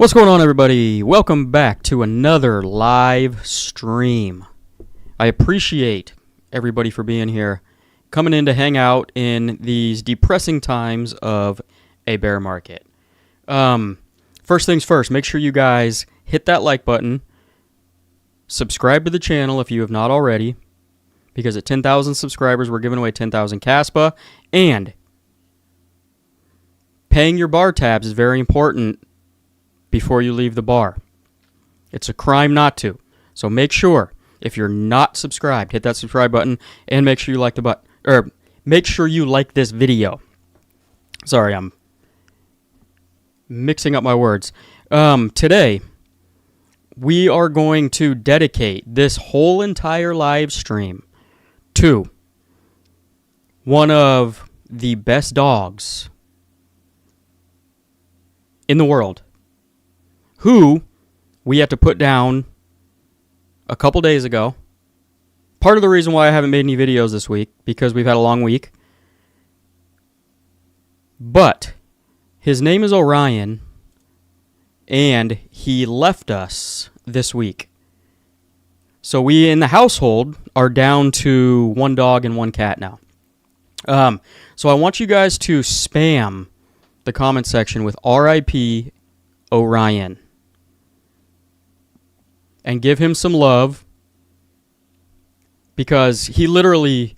What's going on, everybody? Welcome back to another live stream. I appreciate everybody for being here, coming in to hang out in these depressing times of a bear market. First things first, make sure you guys hit that like button, subscribe to the channel if you have not already, because at 10,000 subscribers, we're giving away 10,000 KASPA, and paying your bar tabs is very important before you leave the bar. It's a crime not to. So make sure, if you're not subscribed, hit that subscribe button and make sure you like make sure you like this video. Sorry, I'm mixing up my words. Today, we are going to dedicate this whole entire live stream to one of the best dogs in the world, who we had to put down a couple days ago. Part of the reason why I haven't made any videos this week, because we've had a long week. But his name is Orion, and he left us this week. So we in the household are down to one dog and one cat now. So I want you guys to spam the comment section with RIP Orion and give him some love, because he literally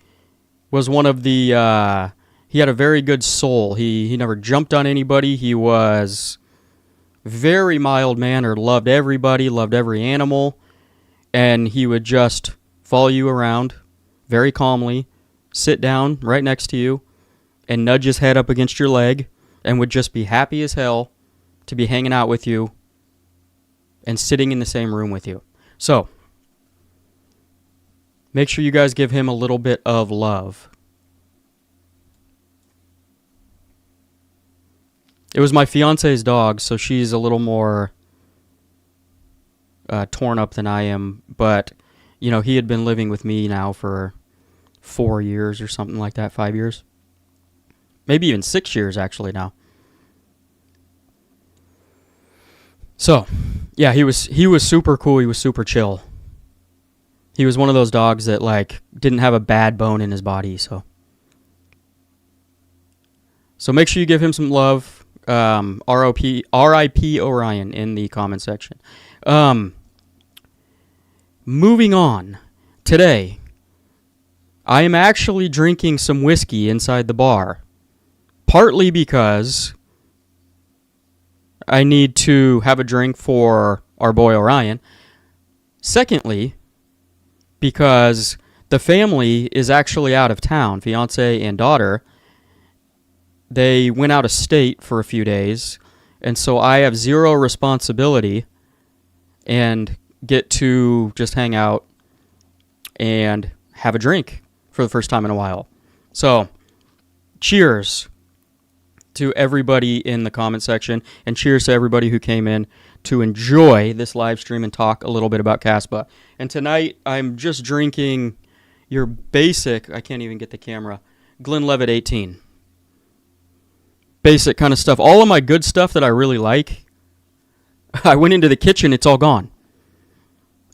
was one of the, he had a very good soul. He never jumped on anybody. He was very mild-mannered, loved everybody, loved every animal, and he would just follow you around very calmly, sit down right next to you, and nudge his head up against your leg, and would just be happy as hell to be hanging out with you and sitting in the same room with you. So, make sure you guys give him a little bit of love. It was my fiance's dog, so she's a little more torn up than I am. But, you know, he had been living with me now for 4 years or something like that, 5 years. Maybe even 6 years, actually, now. So, yeah, he was super cool. He was super chill. He was one of those dogs that, like, didn't have a bad bone in his body, so make sure you give him some love. RIP Orion in the comment section. Moving on. Today, I am actually drinking some whiskey inside the bar, partly because I need to have a drink for our boy Orion. Secondly, because the family is actually out of town, fiance and daughter. They went out of state for a few days, and so I have zero responsibility and get to just hang out and have a drink for the first time in a while. So, cheers to everybody in the comment section, and cheers to everybody who came in to enjoy this live stream and talk a little bit about KASPA. And tonight, I'm just drinking your basic, I can't even get the camera, Glenlivet 18. Basic kind of stuff. All of my good stuff that I really like, I went into the kitchen, it's all gone.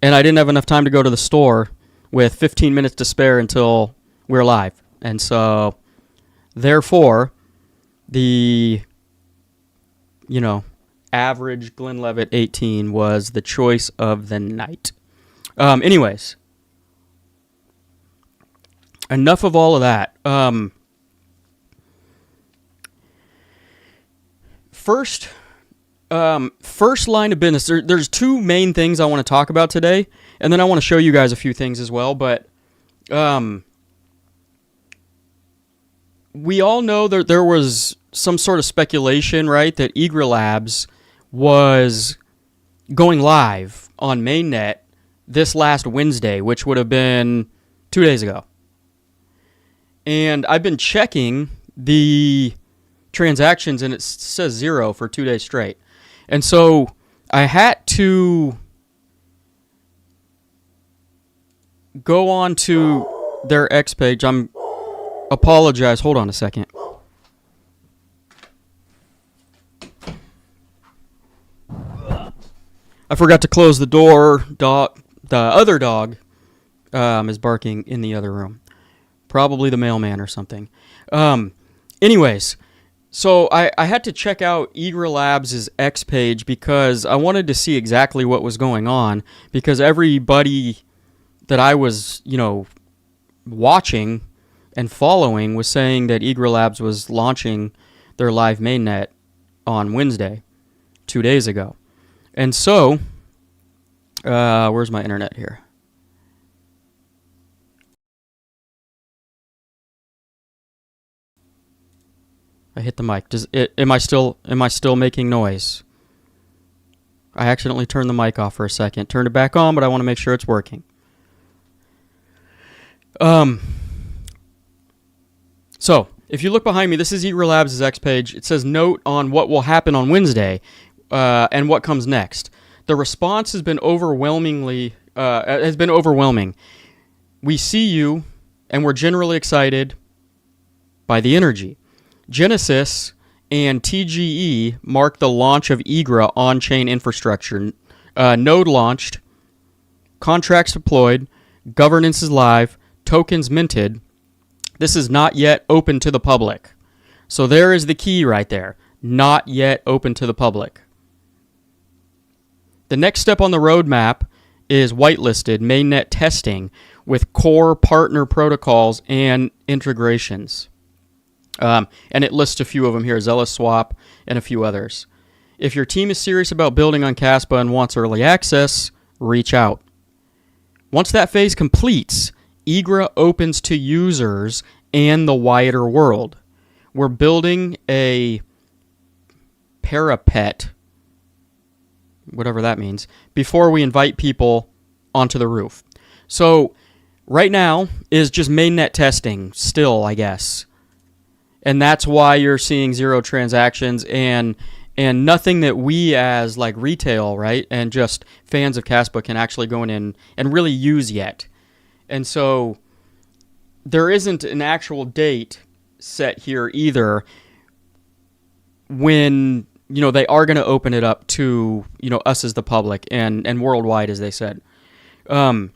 And I didn't have enough time to go to the store with 15 minutes to spare until we're live. And so, therefore, the, average Glenlivet 18 was the choice of the night. Anyways, enough of all of that. First line of business. There's two main things I want to talk about today, and then I want to show you guys a few things as well. But we all know that there was some sort of speculation, right, that Egra Labs was going live on mainnet this last Wednesday, which would have been 2 days ago. And I've been checking the transactions, and it says 0 for 2 days straight. And so I had to go on to their X page. Apologize. Hold on a second. I forgot to close the door. The other dog is barking in the other room. Probably the mailman or something. Anyways, so I had to check out Egra Labs' X page because I wanted to see exactly what was going on, because everybody that I was, watching and following was saying that Egra Labs was launching their live mainnet on Wednesday, 2 days ago. And so, where's my internet here? I hit the mic. Am I still making noise? I accidentally turned the mic off for a second. Turned it back on, but I want to make sure it's working. So, if you look behind me, this is Egra Labs' X page. It says note on what will happen on Wednesday and what comes next. The response has been overwhelming. We see you, and we're generally excited by the energy. Genesis and TGE mark the launch of Egra on-chain infrastructure. Node launched, contracts deployed, governance is live, tokens minted. This is not yet open to the public. So there is the key right there. Not yet open to the public. The next step on the roadmap is whitelisted mainnet testing with core partner protocols and integrations. And it lists a few of them here, Zealous Swap and a few others. If your team is serious about building on KASPA and wants early access, reach out. Once that phase completes, Egra opens to users and the wider world. We're building a parapet, whatever that means, before we invite people onto the roof. So right now is just mainnet testing still, I guess. And that's why you're seeing zero transactions and nothing that we as like retail, right, and just fans of KASPA can actually go in and really use yet. And so there isn't an actual date set here either when, they are going to open it up to, us as the public and worldwide, as they said. And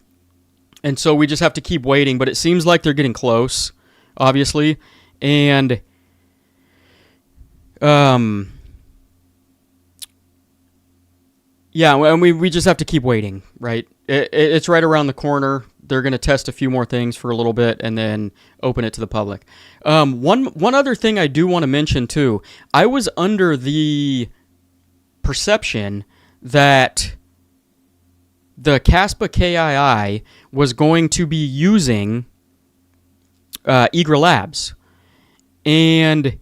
so we just have to keep waiting, but it seems like they're getting close, obviously. And and we just have to keep waiting, right? It's right around the corner. They're going to test a few more things for a little bit and then open it to the public. One other thing I do want to mention too. I was under the perception that the KASPA KII was going to be using Egra Labs. And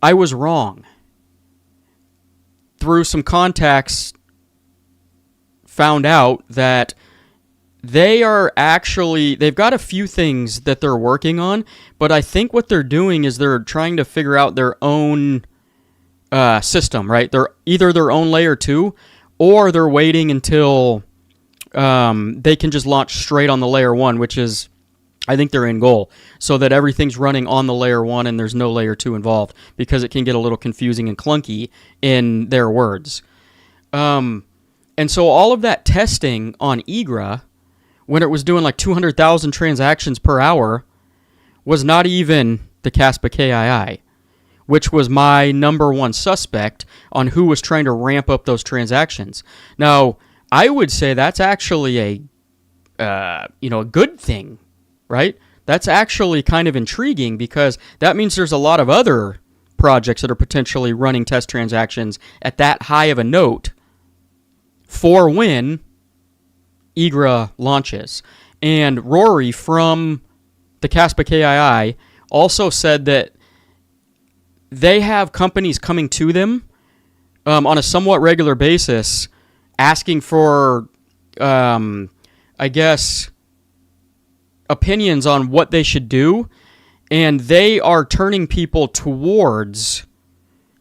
I was wrong. Through some contacts, found out that they've got a few things that they're working on, but I think what they're doing is they're trying to figure out their own system, right? They're either their own layer 2, or they're waiting until they can just launch straight on the layer 1, which is, I think, their end goal, so that everything's running on the layer 1 and there's no layer 2 involved, because it can get a little confusing and clunky in their words. And so all of that testing on Egra, when it was doing like 200,000 transactions per hour, was not even the KASPA KII, which was my number one suspect on who was trying to ramp up those transactions. Now, I would say that's actually a good thing. Right? That's actually kind of intriguing, because that means there's a lot of other projects that are potentially running test transactions at that high of a note for when Egra launches. And Rory from the KASPA KII also said that they have companies coming to them on a somewhat regular basis asking for, opinions on what they should do, and they are turning people towards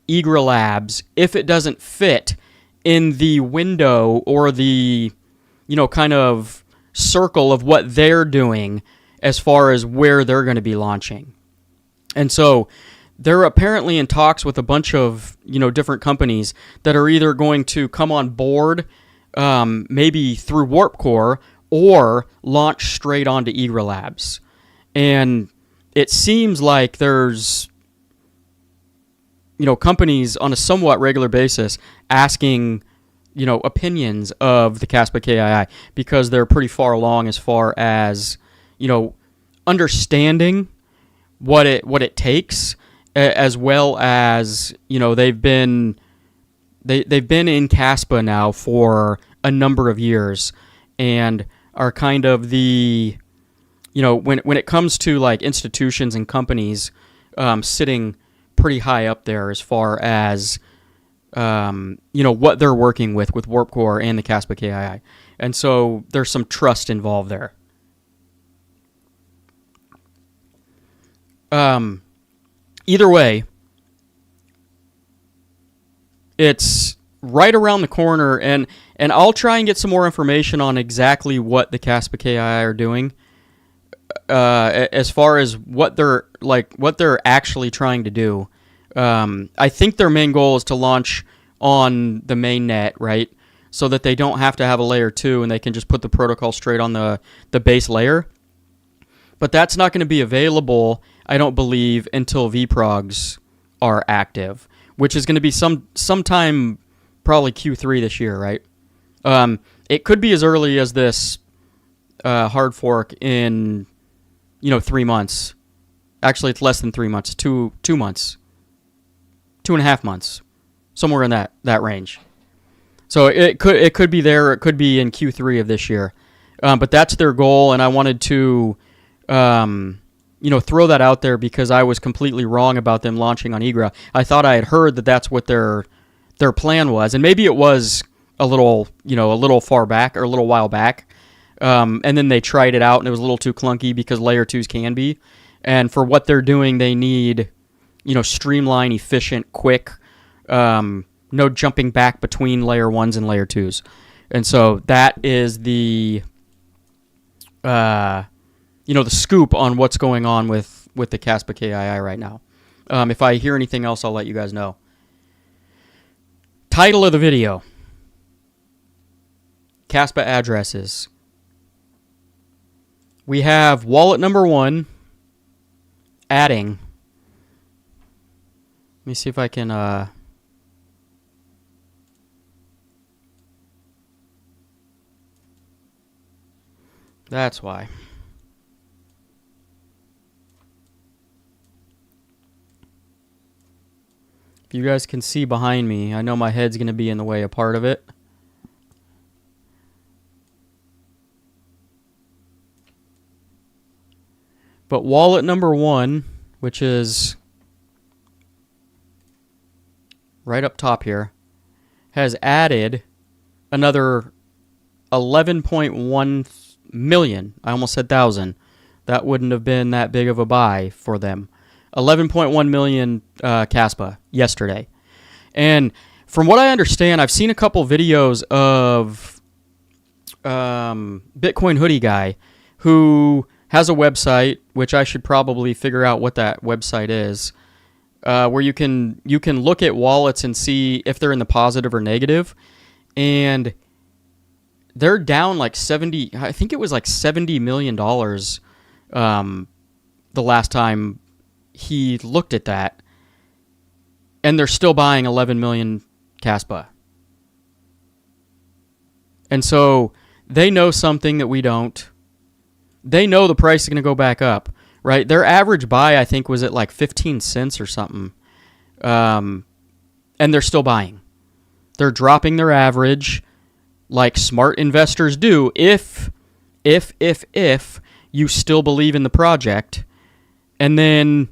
Egra Labs if it doesn't fit in the window or the, kind of circle of what they're doing as far as where they're going to be launching. And so they're apparently in talks with a bunch of, different companies that are either going to come on board, maybe through Warp Core, or launch straight onto Egra Labs. And it seems like there's, companies on a somewhat regular basis asking, opinions of the KASPA KII, because they're pretty far along as far as, understanding what it takes, as well as, they've been in KASPA now for a number of years, and are kind of the, when it comes to like institutions and companies, sitting pretty high up there as far as, what they're working with Warp Core and the KASPA KII. And so there's some trust involved there. Either way, it's right around the corner, and I'll try and get some more information on exactly what the KASPA KII are doing, as far as what they're actually trying to do. I think their main goal is to launch on the main net, right? So that they don't have to have a layer 2 and they can just put the protocol straight on the base layer. But that's not going to be available, I don't believe, until vprogs are active, which is going to be sometime probably Q3 this year, right? It could be as early as this hard fork in 3 months. Actually, it's less than 3 months. 2 months, 2.5 months, somewhere in that range. So it could be there. It could be in Q3 of this year. But that's their goal, and I wanted to throw that out there because I was completely wrong about them launching on Egra. I thought I had heard that that's what their plan was, and maybe it was a little far back, or a little while back, and then they tried it out and it was a little too clunky because layer 2s can be, and for what they're doing they need streamlined, efficient, quick, no jumping back between layer 1s and layer 2s, and so that is the the scoop on what's going on with the KASPA KII right now. If I hear anything else, I'll let you guys know. Title of the video: KASPA addresses. We have wallet number 1 adding. Let me see if I can that's why. If you guys can see behind me, I know my head's going to be in the way of part of it. But wallet number 1, which is right up top here, has added another 11.1 million. I almost said thousand. That wouldn't have been that big of a buy for them. 11.1 million KASPA yesterday. And from what I understand, I've seen a couple videos of Bitcoin Hoodie Guy, who has a website, which I should probably figure out what that website is, where you can look at wallets and see if they're in the positive or negative. And they're down like 70, I think it was like $70 million the last time he looked at that, and they're still buying 11 million KASPA. And so they know something that we don't. They know the price is going to go back up, right? Their average buy, I think, was at like 15 cents or something. And they're still buying. They're dropping their average like smart investors do if you still believe in the project. And then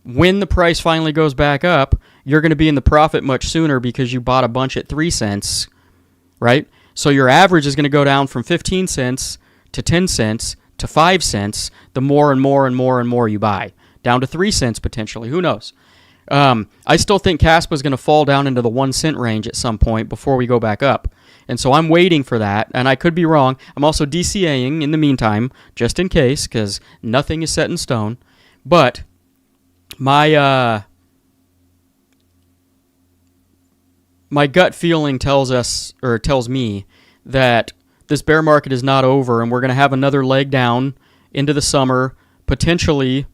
when the price finally goes back up, you're going to be in the profit much sooner because you bought a bunch at 3 cents, right? So your average is going to go down from 15 cents to 10 cents to 5 cents the more and more and more and more you buy, down to 3 cents potentially. Who knows? I still think KASPA is going to fall down into the 1 cent range at some point before we go back up. And so I'm waiting for that, and I could be wrong. I'm also DCAing in the meantime, just in case, because nothing is set in stone. But my my gut feeling tells me that this bear market is not over, and we're going to have another leg down into the summer, potentially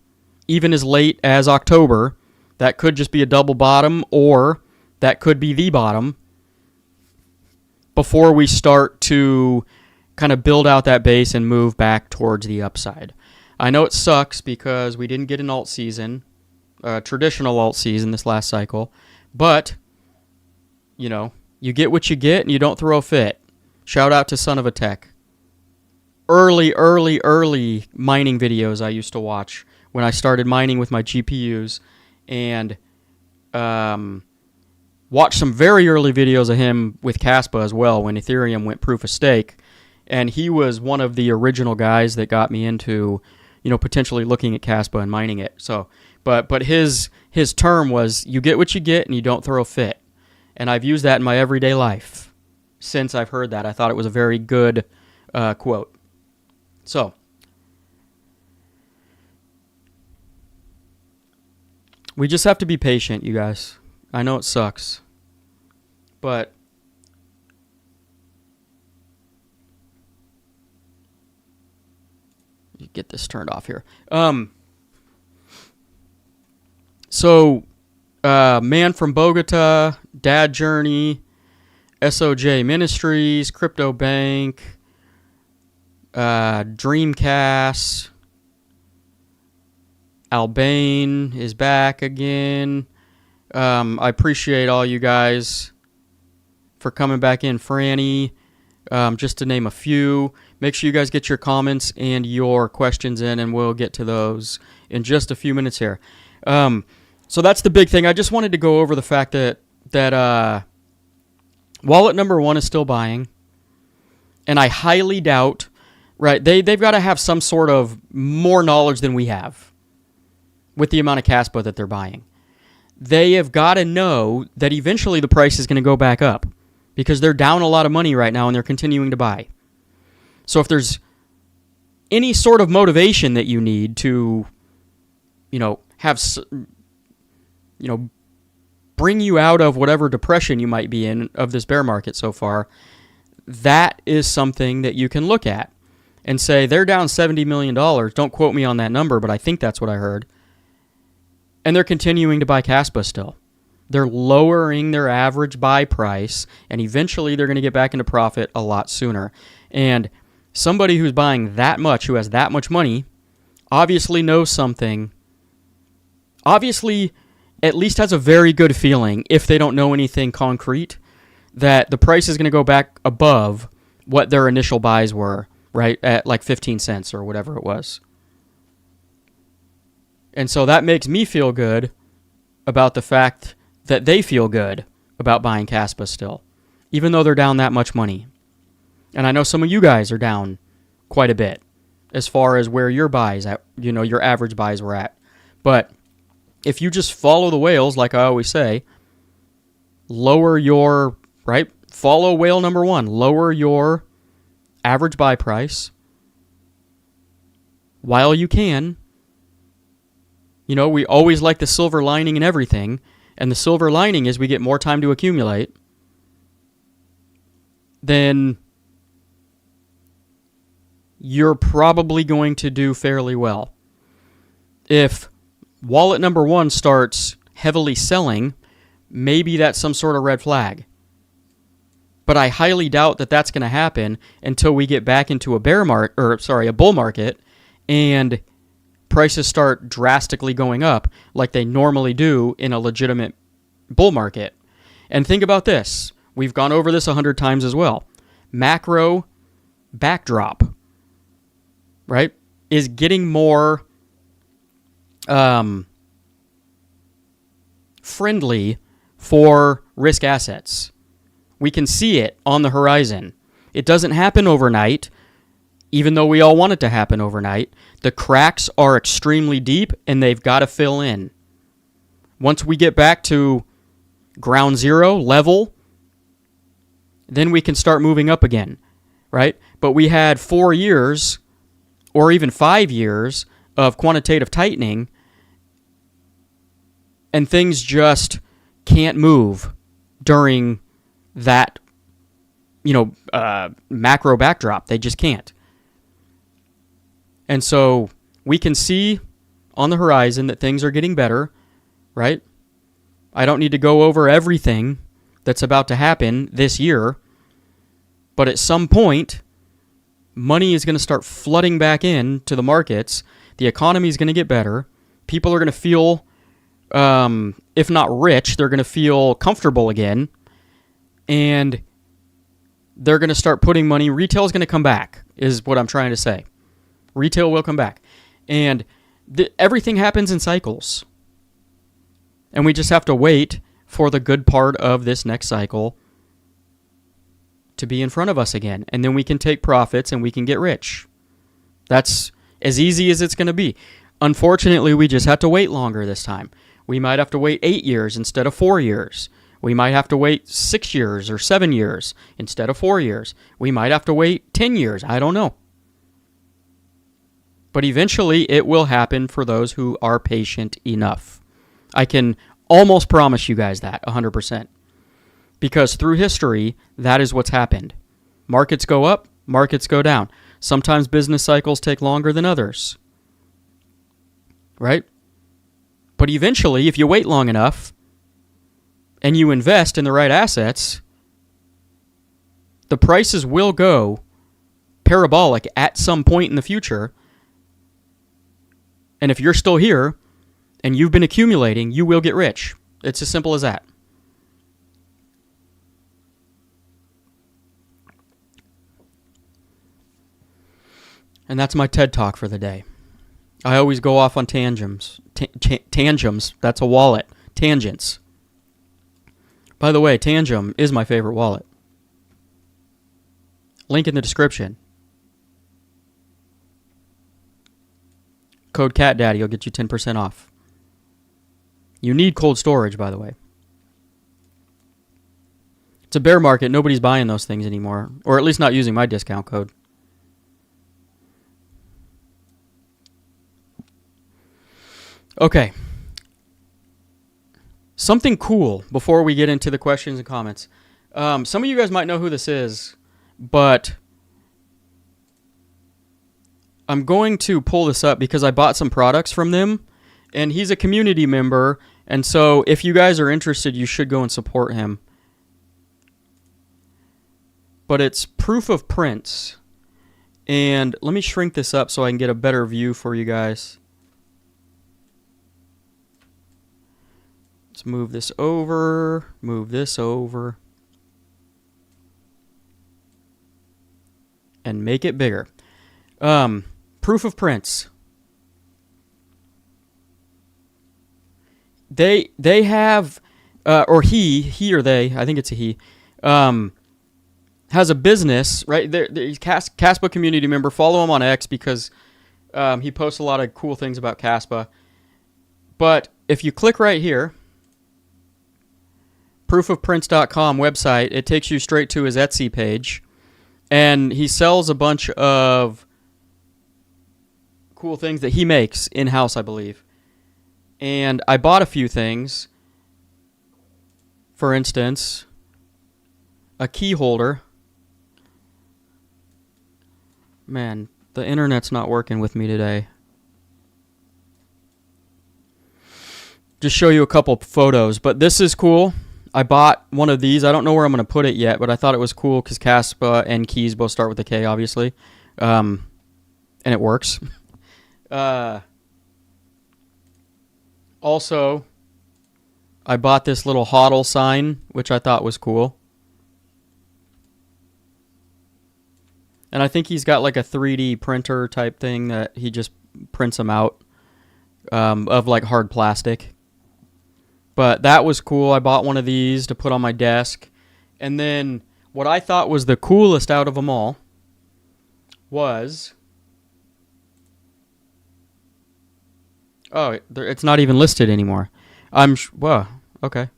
even as late as October. That could just be a double bottom, or that could be the bottom before we start to kind of build out that base and move back towards the upside. I know it sucks because we didn't get an alt season, traditional alt season this last cycle, but, you know, you get what you get and you don't throw a fit. Shout out to Son of a Tech. Early mining videos I used to watch when I started mining with my GPUs, and watched some very early videos of him with KASPA as well when Ethereum went proof of stake, and he was one of the original guys that got me into, you know, potentially looking at KASPA and mining it. So, but his term was, you get what you get and you don't throw a fit, and I've used that in my everyday life since I've heard that. I thought it was a very good quote. So, we just have to be patient, you guys. I know it sucks, but you get this turned off here. So, Man from Bogota, Dad Journey, SOJ Ministries, Crypto Bank, Dreamcast, Albane is back again. I appreciate all you guys for coming back in. Franny, just to name a few. Make sure you guys get your comments and your questions in, and we'll get to those in just a few minutes here. So that's the big thing. I just wanted to go over the fact that wallet number one is still buying, and I highly doubt, right, they've got to have some sort of more knowledge than we have with the amount of KASPA that they're buying. They have got to know that eventually the price is going to go back up because they're down a lot of money right now and they're continuing to buy. So if there's any sort of motivation that you need to, you know, have, you know, bring you out of whatever depression you might be in of this bear market so far, that is something that you can look at and say, they're down $70 million. Don't quote me on that number, but I think that's what I heard. And they're continuing to buy KASPA still. They're lowering their average buy price, and eventually they're going to get back into profit a lot sooner. And somebody who's buying that much, who has that much money, obviously knows something. Obviously, at least has a very good feeling, if they don't know anything concrete, that the price is going to go back above what their initial buys were, right, at like 15 cents or whatever it was. And so that makes me feel good about the fact that they feel good about buying KASPA still, even though they're down that much money. And I know some of you guys are down quite a bit as far as where your buys at, you know, your average buys were at. But if you just follow the whales, like I always say, lower your, right, follow whale number one, lower your average buy price while you can. You know, we always like the silver lining in everything, and the silver lining is we get more time to accumulate. Then you're probably going to do fairly well. If wallet number one starts heavily selling, maybe that's some sort of red flag. But I highly doubt that that's going to happen until we get back into a bull market, and prices start drastically going up like they normally do in a legitimate bull market. And think about this. We've gone over this 100 times as well. Macro backdrop, right, is getting more friendly for risk assets. We can see it on the horizon. It doesn't happen overnight, even though we all want it to happen overnight. The cracks are extremely deep, and they've got to fill in. Once we get back to ground zero level, then we can start moving up again, right? But we had 4 years or even 5 years of quantitative tightening, And things just can't move during that, macro backdrop. They just can't. And so we can see on the horizon that things are getting better, right? I don't need to go over everything that's about to happen this year, but at some point, money is going to start flooding back into the markets. The economy is going to get better. People are going to feel, if not rich, they're going to feel comfortable again. And they're going to start putting money. Retail is going to come back, is what I'm trying to say. Retail will come back. And everything happens in cycles. And we just have to wait for the good part of this next cycle to be in front of us again. And then we can take profits and we can get rich. That's as easy as it's going to be. Unfortunately, we just have to wait longer this time. We might have to wait 8 years instead of 4 years. We might have to wait 6 years or 7 years instead of 4 years. We might have to wait 10 years. I don't know. But eventually, it will happen for those who are patient enough. I can almost promise you guys that 100%. Because through history, that is what's happened. Markets go up, markets go down. Sometimes business cycles take longer than others. Right? But eventually, if you wait long enough and you invest in the right assets, the prices will go parabolic at some point in the future. And if you're still here and you've been accumulating, you will get rich. It's as simple as that. And that's my TED Talk for the day. I always go off on tangents. Tangents, that's a wallet. Tangents. By the way, Tangem is my favorite wallet. Link in the description. Code CATDADDY will get you 10% off. You need cold storage, by the way. It's a bear market. Nobody's buying those things anymore. Or at least not using my discount code. Okay. Something cool before we get into the questions and comments. Some of you guys might know who this is, but I'm going to pull this up because I bought some products from them, and he's a community member, and so if you guys are interested, you should go and support him. But it's Proof of Prints, and let me shrink this up so I can get a better view for you guys. Let's move this over, and make it bigger. Proof of Prints. They have, or he or they, I think it's a he, has a business, right? He's KASPA community member. Follow him on X because he posts a lot of cool things about KASPA. But if you click right here, proofofprints.com website, it takes you straight to his Etsy page. And he sells a bunch of cool things that he makes in-house, I believe. And I bought a few things. For instance, a key holder. Man, the internet's not working with me today. Just show you a couple photos, but this is cool. I bought one of these. I don't know where I'm going to put it yet, but I thought it was cool because KASPA and keys both start with a K, obviously. And it works. Also, I bought this little HODL sign, which I thought was cool. And I think he's got like a 3D printer type thing that he just prints them out of like hard plastic. But that was cool. I bought one of these to put on my desk. And then what I thought was the coolest out of them all was... Oh, it's not even listed anymore. Whoa, okay.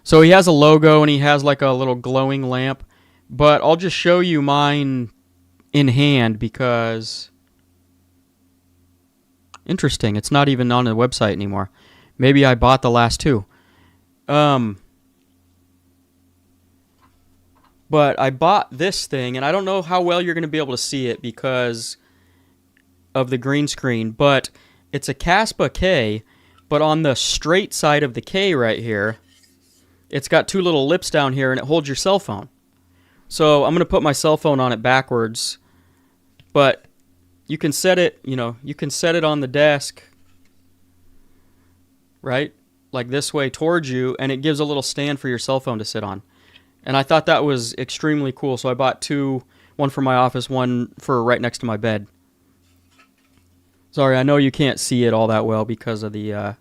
So he has a logo and he has like a little glowing lamp. But I'll just show you mine in hand because... Interesting, it's not even on the website anymore. Maybe I bought the last two. But I bought this thing, and I don't know how well you're going to be able to see it because of the green screen, but it's a KASPA K, but on the straight side of the K right here, it's got two little lips down here, and it holds your cell phone. So I'm going to put my cell phone on it backwards, but you can set it, you can set it on the desk, right? Like this way towards you, and it gives a little stand for your cell phone to sit on. And I thought that was extremely cool, so I bought two, one for my office, one for right next to my bed. Sorry, I know you can't see it all that well because of the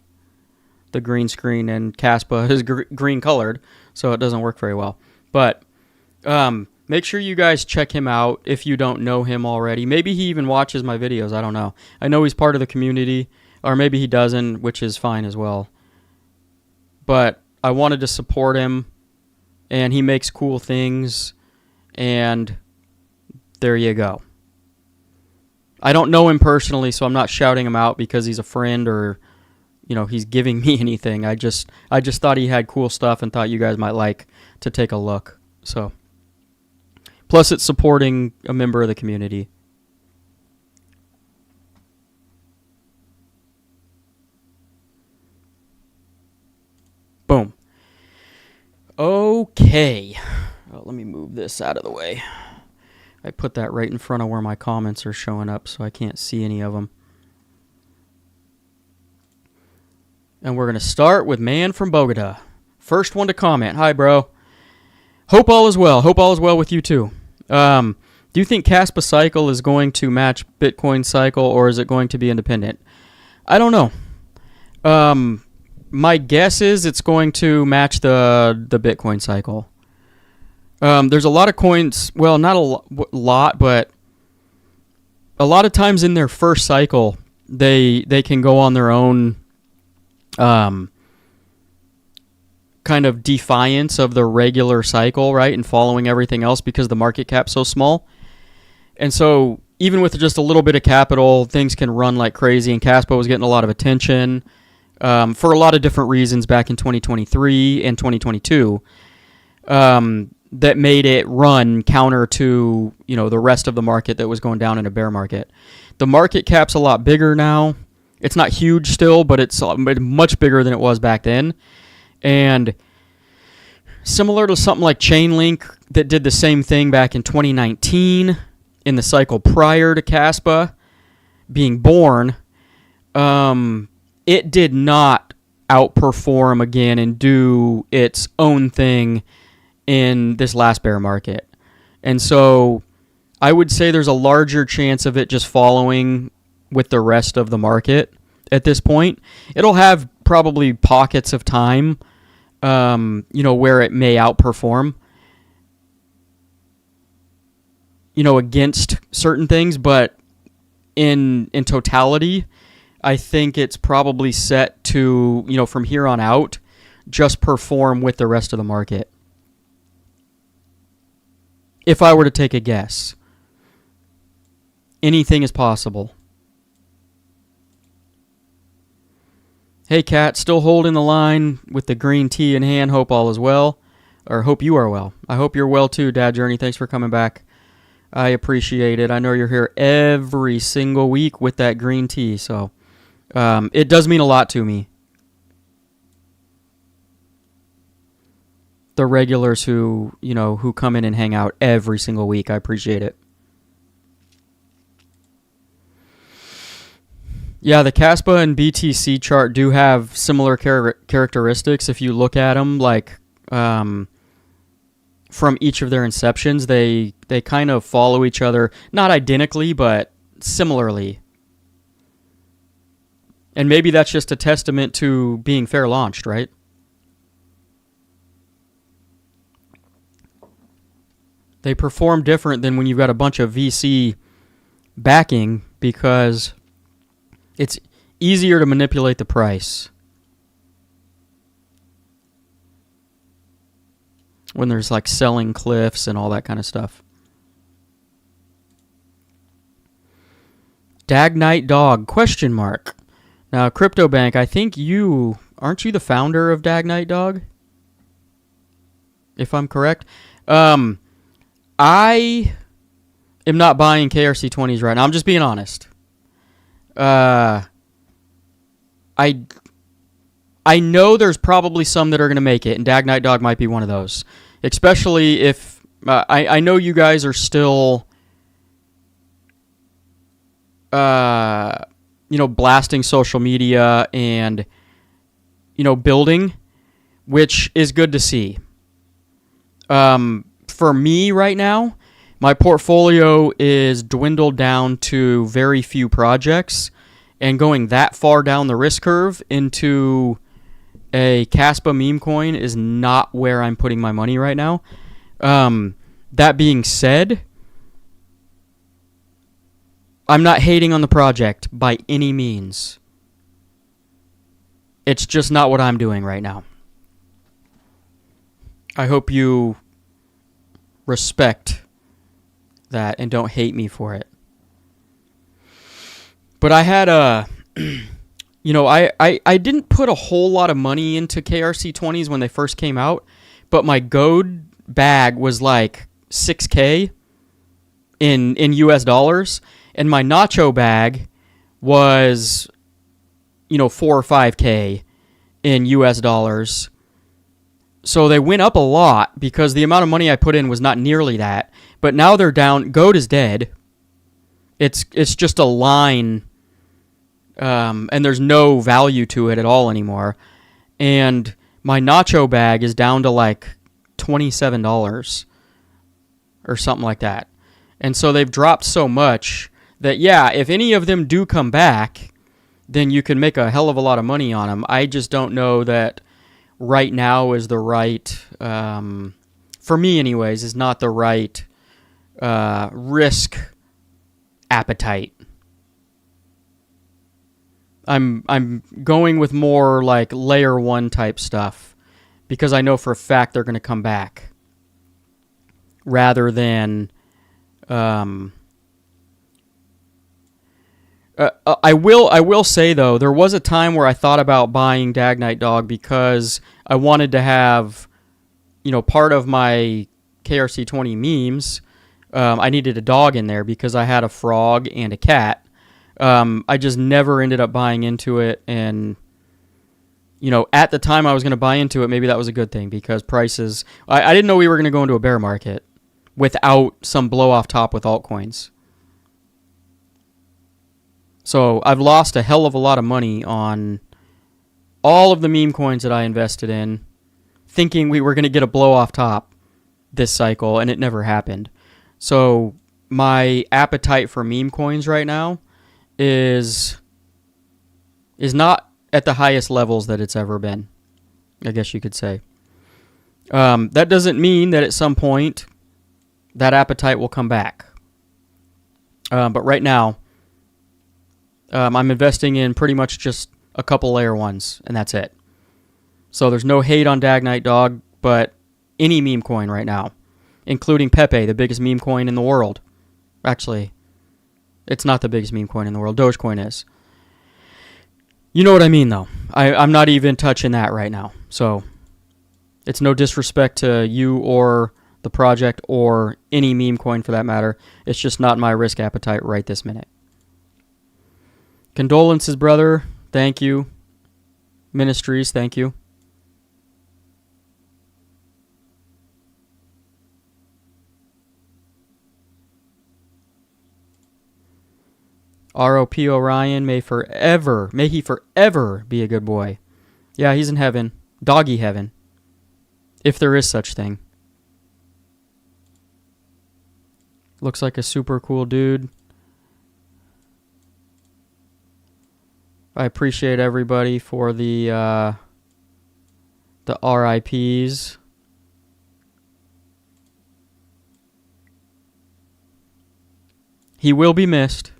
green screen, and KASPA is green colored, so it doesn't work very well. But make sure you guys check him out if you don't know him already. Maybe he even watches my videos, I don't know. I know he's part of the community, or maybe he doesn't, which is fine as well. But I wanted to support him, and he makes cool things, and there you go. I don't know him personally, so I'm not shouting him out because he's a friend or, he's giving me anything. I just thought he had cool stuff and thought you guys might like to take a look. So, plus it's supporting a member of the community. Boom. Okay. Well, let me move this out of the way. I put that right in front of where my comments are showing up, so I can't see any of them. And we're going to start with Man from Bogota. First one to comment. Hi, bro. Hope all is well. Hope all is well with you, too. Do you think KASPA cycle is going to match Bitcoin cycle, or is it going to be independent? I don't know. My guess is it's going to match the Bitcoin cycle. There's a lot of coins, well, not a lot, but a lot of times in their first cycle, they can go on their own kind of defiance of the regular cycle, right, and following everything else because the market cap's so small. And so even with just a little bit of capital, things can run like crazy, and KASPA was getting a lot of attention for a lot of different reasons back in 2023 and 2022. That made it run counter to, the rest of the market that was going down in a bear market. The market cap's a lot bigger now. It's not huge still, but it's much bigger than it was back then. And similar to something like Chainlink that did the same thing back in 2019 in the cycle prior to KASPA being born, it did not outperform again and do its own thing in this last bear market. And so I would say there's a larger chance of it just following with the rest of the market at this point. It'll have probably pockets of time, where it may outperform, against certain things, but in totality, I think it's probably set to, from here on out, just perform with the rest of the market. If I were to take a guess, anything is possible. Hey, Kat, still holding the line with the green tea in hand. Hope all is well, or hope you are well. I hope you're well too, Dad Journey. Thanks for coming back. I appreciate it. I know you're here every single week with that green tea, so it does mean a lot to me. The regulars who come in and hang out every single week. I appreciate it. Yeah, the KASPA and BTC chart do have similar characteristics. If you look at them, like from each of their inceptions, they kind of follow each other, not identically, but similarly. And maybe that's just a testament to being fair launched, right? They perform different than when you've got a bunch of VC backing because it's easier to manipulate the price when there's like selling cliffs and all that kind of stuff. Dag Night Dog, question mark. Now, CryptoBank, I think aren't you the founder of Dag Night Dog? If I'm correct. I am not buying KRC20s right now. I'm just being honest. I know there's probably some that are going to make it, and Dag Night Dog might be one of those. Especially if I know you guys are still blasting social media and building, which is good to see. For me right now, my portfolio is dwindled down to very few projects, and going that far down the risk curve into a KASPA meme coin is not where I'm putting my money right now. That being said, I'm not hating on the project by any means. It's just not what I'm doing right now. I hope you respect that and don't hate me for it. But I had I didn't put a whole lot of money into KRC20s when they first came out, but my gold bag was like $6,000 in US dollars, and my nacho bag was $4,000 or $5,000 in US dollars. So they went up a lot because the amount of money I put in was not nearly that. But now they're down. Goat is dead. It's just a line, and there's no value to it at all anymore. And my nacho bag is down to like $27 or something like that. And so they've dropped so much that, yeah, if any of them do come back, then you can make a hell of a lot of money on them. I just don't know that right now is the right, for me anyways, is not the right risk appetite. I'm going with more like layer 1 type stuff because I know for a fact they're going to come back rather than I will say though, there was a time where I thought about buying Dag Night Dog because I wanted to have, part of my KRC20 memes. I needed a dog in there because I had a frog and a cat. I just never ended up buying into it, and at the time I was going to buy into it, maybe that was a good thing because prices. I didn't know we were going to go into a bear market without some blow off top with altcoins. So I've lost a hell of a lot of money on all of the meme coins that I invested in, thinking we were going to get a blow off top this cycle, and it never happened. So my appetite for meme coins right now is not at the highest levels that it's ever been, I guess you could say. That doesn't mean that at some point that appetite will come back. But right now, I'm investing in pretty much just a couple layer 1s, and that's it. So there's no hate on Dag Night Dog, but any meme coin right now, including Pepe, the biggest meme coin in the world. Actually, it's not the biggest meme coin in the world. Dogecoin is. You know what I mean, though. I'm not even touching that right now. So it's no disrespect to you or the project or any meme coin for that matter. It's just not my risk appetite right this minute. Condolences, brother. Thank you. Ministries, thank you. R.O.P. Orion, may he forever be a good boy. Yeah, he's in heaven. Doggy heaven. If there is such thing. Looks like a super cool dude. I appreciate everybody for the RIPs. He will be missed.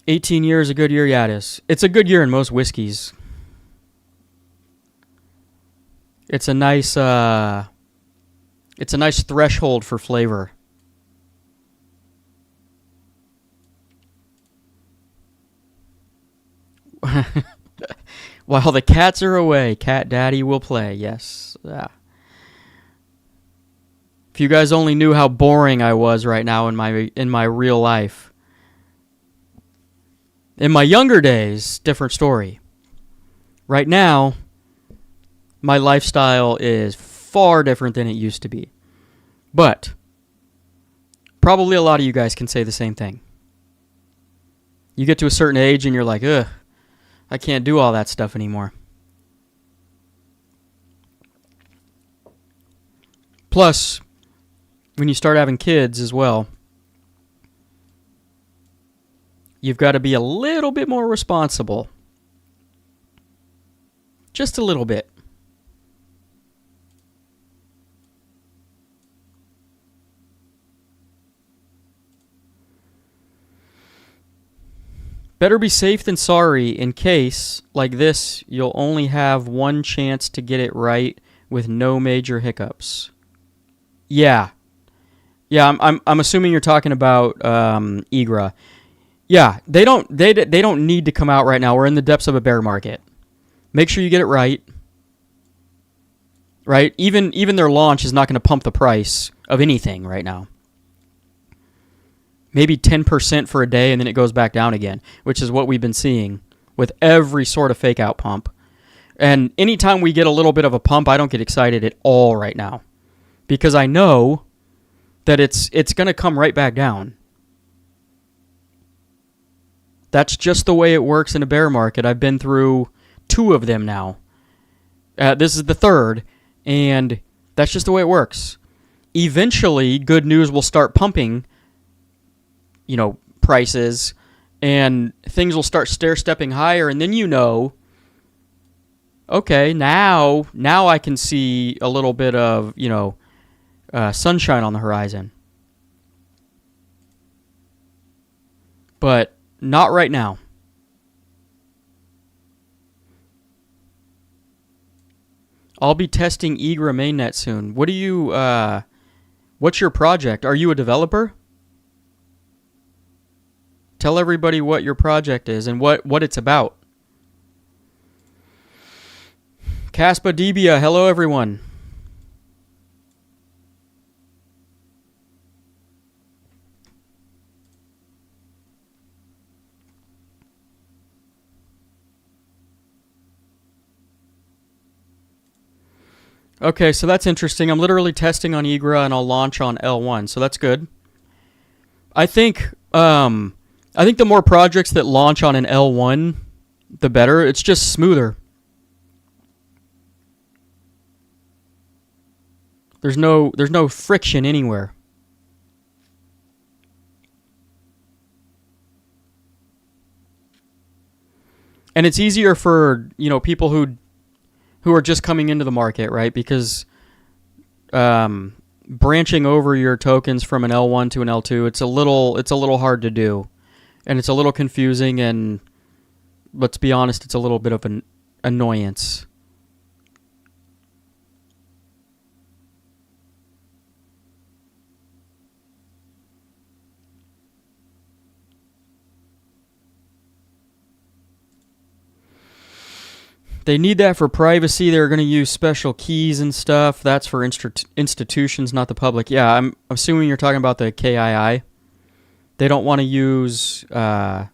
$18 years, a good year, yeah, it is. It's a good year in most whiskeys. It's a nice threshold for flavor. While the cats are away, Cat Daddy will play. Yes. Yeah. If you guys only knew how boring I was right now in my real life. In my younger days, different story. Right now, my lifestyle is far different than it used to be. But probably a lot of you guys can say the same thing. You get to a certain age and you're like, ugh, I can't do all that stuff anymore. Plus, when you start having kids as well, you've got to be a little bit more responsible. Just a little bit. Better be safe than sorry. In case, like this, you'll only have one chance to get it right with no major hiccups. Yeah. Yeah, I'm assuming you're talking about Egra. Yeah, they don't need to come out right now. We're in the depths of a bear market. Make sure you get it right. Right? Even their launch is not going to pump the price of anything right now. Maybe 10% for a day, and then it goes back down again, which is what we've been seeing with every sort of fake out pump. And anytime we get a little bit of a pump, I don't get excited at all right now, because I know that it's going to come right back down. That's just the way it works in a bear market. I've been through 2 of them now. This is the 3rd, and that's just the way it works. Eventually, good news will start pumping, prices, and things will start stair-stepping higher, and then okay, now I can see a little bit of, sunshine on the horizon. But not right now. I'll be testing Egra mainnet soon. What's your project? Are you a developer? Tell everybody what your project is and what it's about. KASPA Debia, hello everyone. Okay, so that's interesting. I'm literally testing on Egra and I'll launch on L1, so that's good. I think the more projects that launch on an L1, the better. It's just smoother. There's no friction anywhere. And it's easier for, people who are just coming into the market, right? Because branching over your tokens from an L1 to an L2, it's a little hard to do. And it's a little confusing, and let's be honest, it's a little bit of an annoyance. They need that for privacy. They're going to use special keys and stuff. That's for institutions, not the public. Yeah, I'm assuming you're talking about the KII. They don't want to use Tangem.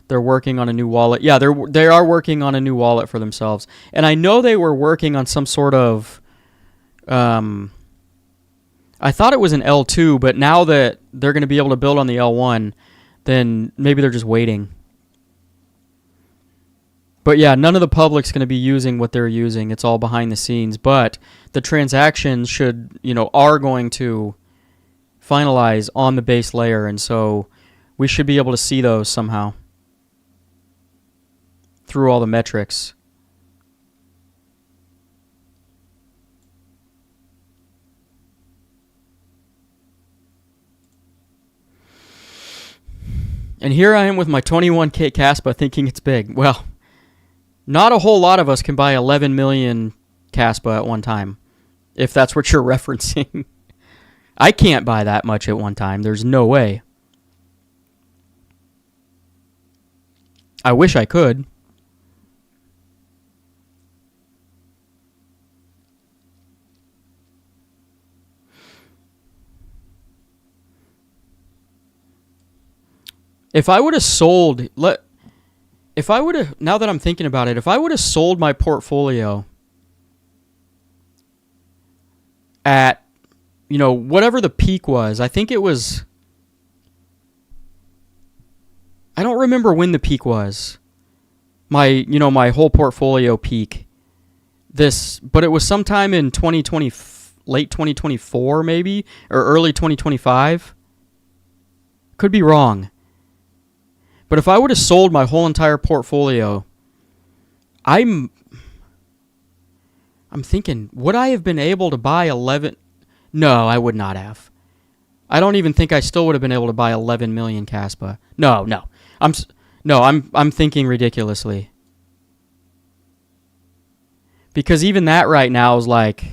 They're working on a new wallet. Yeah, they are working on a new wallet for themselves. And I know they were working on some sort of... I thought it was an L2, but now that they're going to be able to build on the L1, then maybe they're just waiting. But yeah, none of the public's going to be using what they're using. It's all behind the scenes. But the transactions are going to finalize on the base layer, and so we should be able to see those somehow through all the metrics. And here I am with my 21K KASPA thinking it's big. Well, Not a whole lot of us can buy 11 million KASPA at one time, if that's what you're referencing. I can't buy that much at one time. There's no way. I wish I could. If I would have sold, now that I'm thinking about it, if I would have sold my portfolio at, whatever the peak was, I think it was, I don't remember when the peak was. My whole portfolio peak. But it was sometime in 2020, late 2024 maybe, or early 2025. Could be wrong. But if I would have sold my whole entire portfolio, I'm thinking, would I have been able to buy 11? No, I would not have. I don't even think I still would have been able to buy 11 million KASPA. No. I'm thinking ridiculously. Because even that right now is like,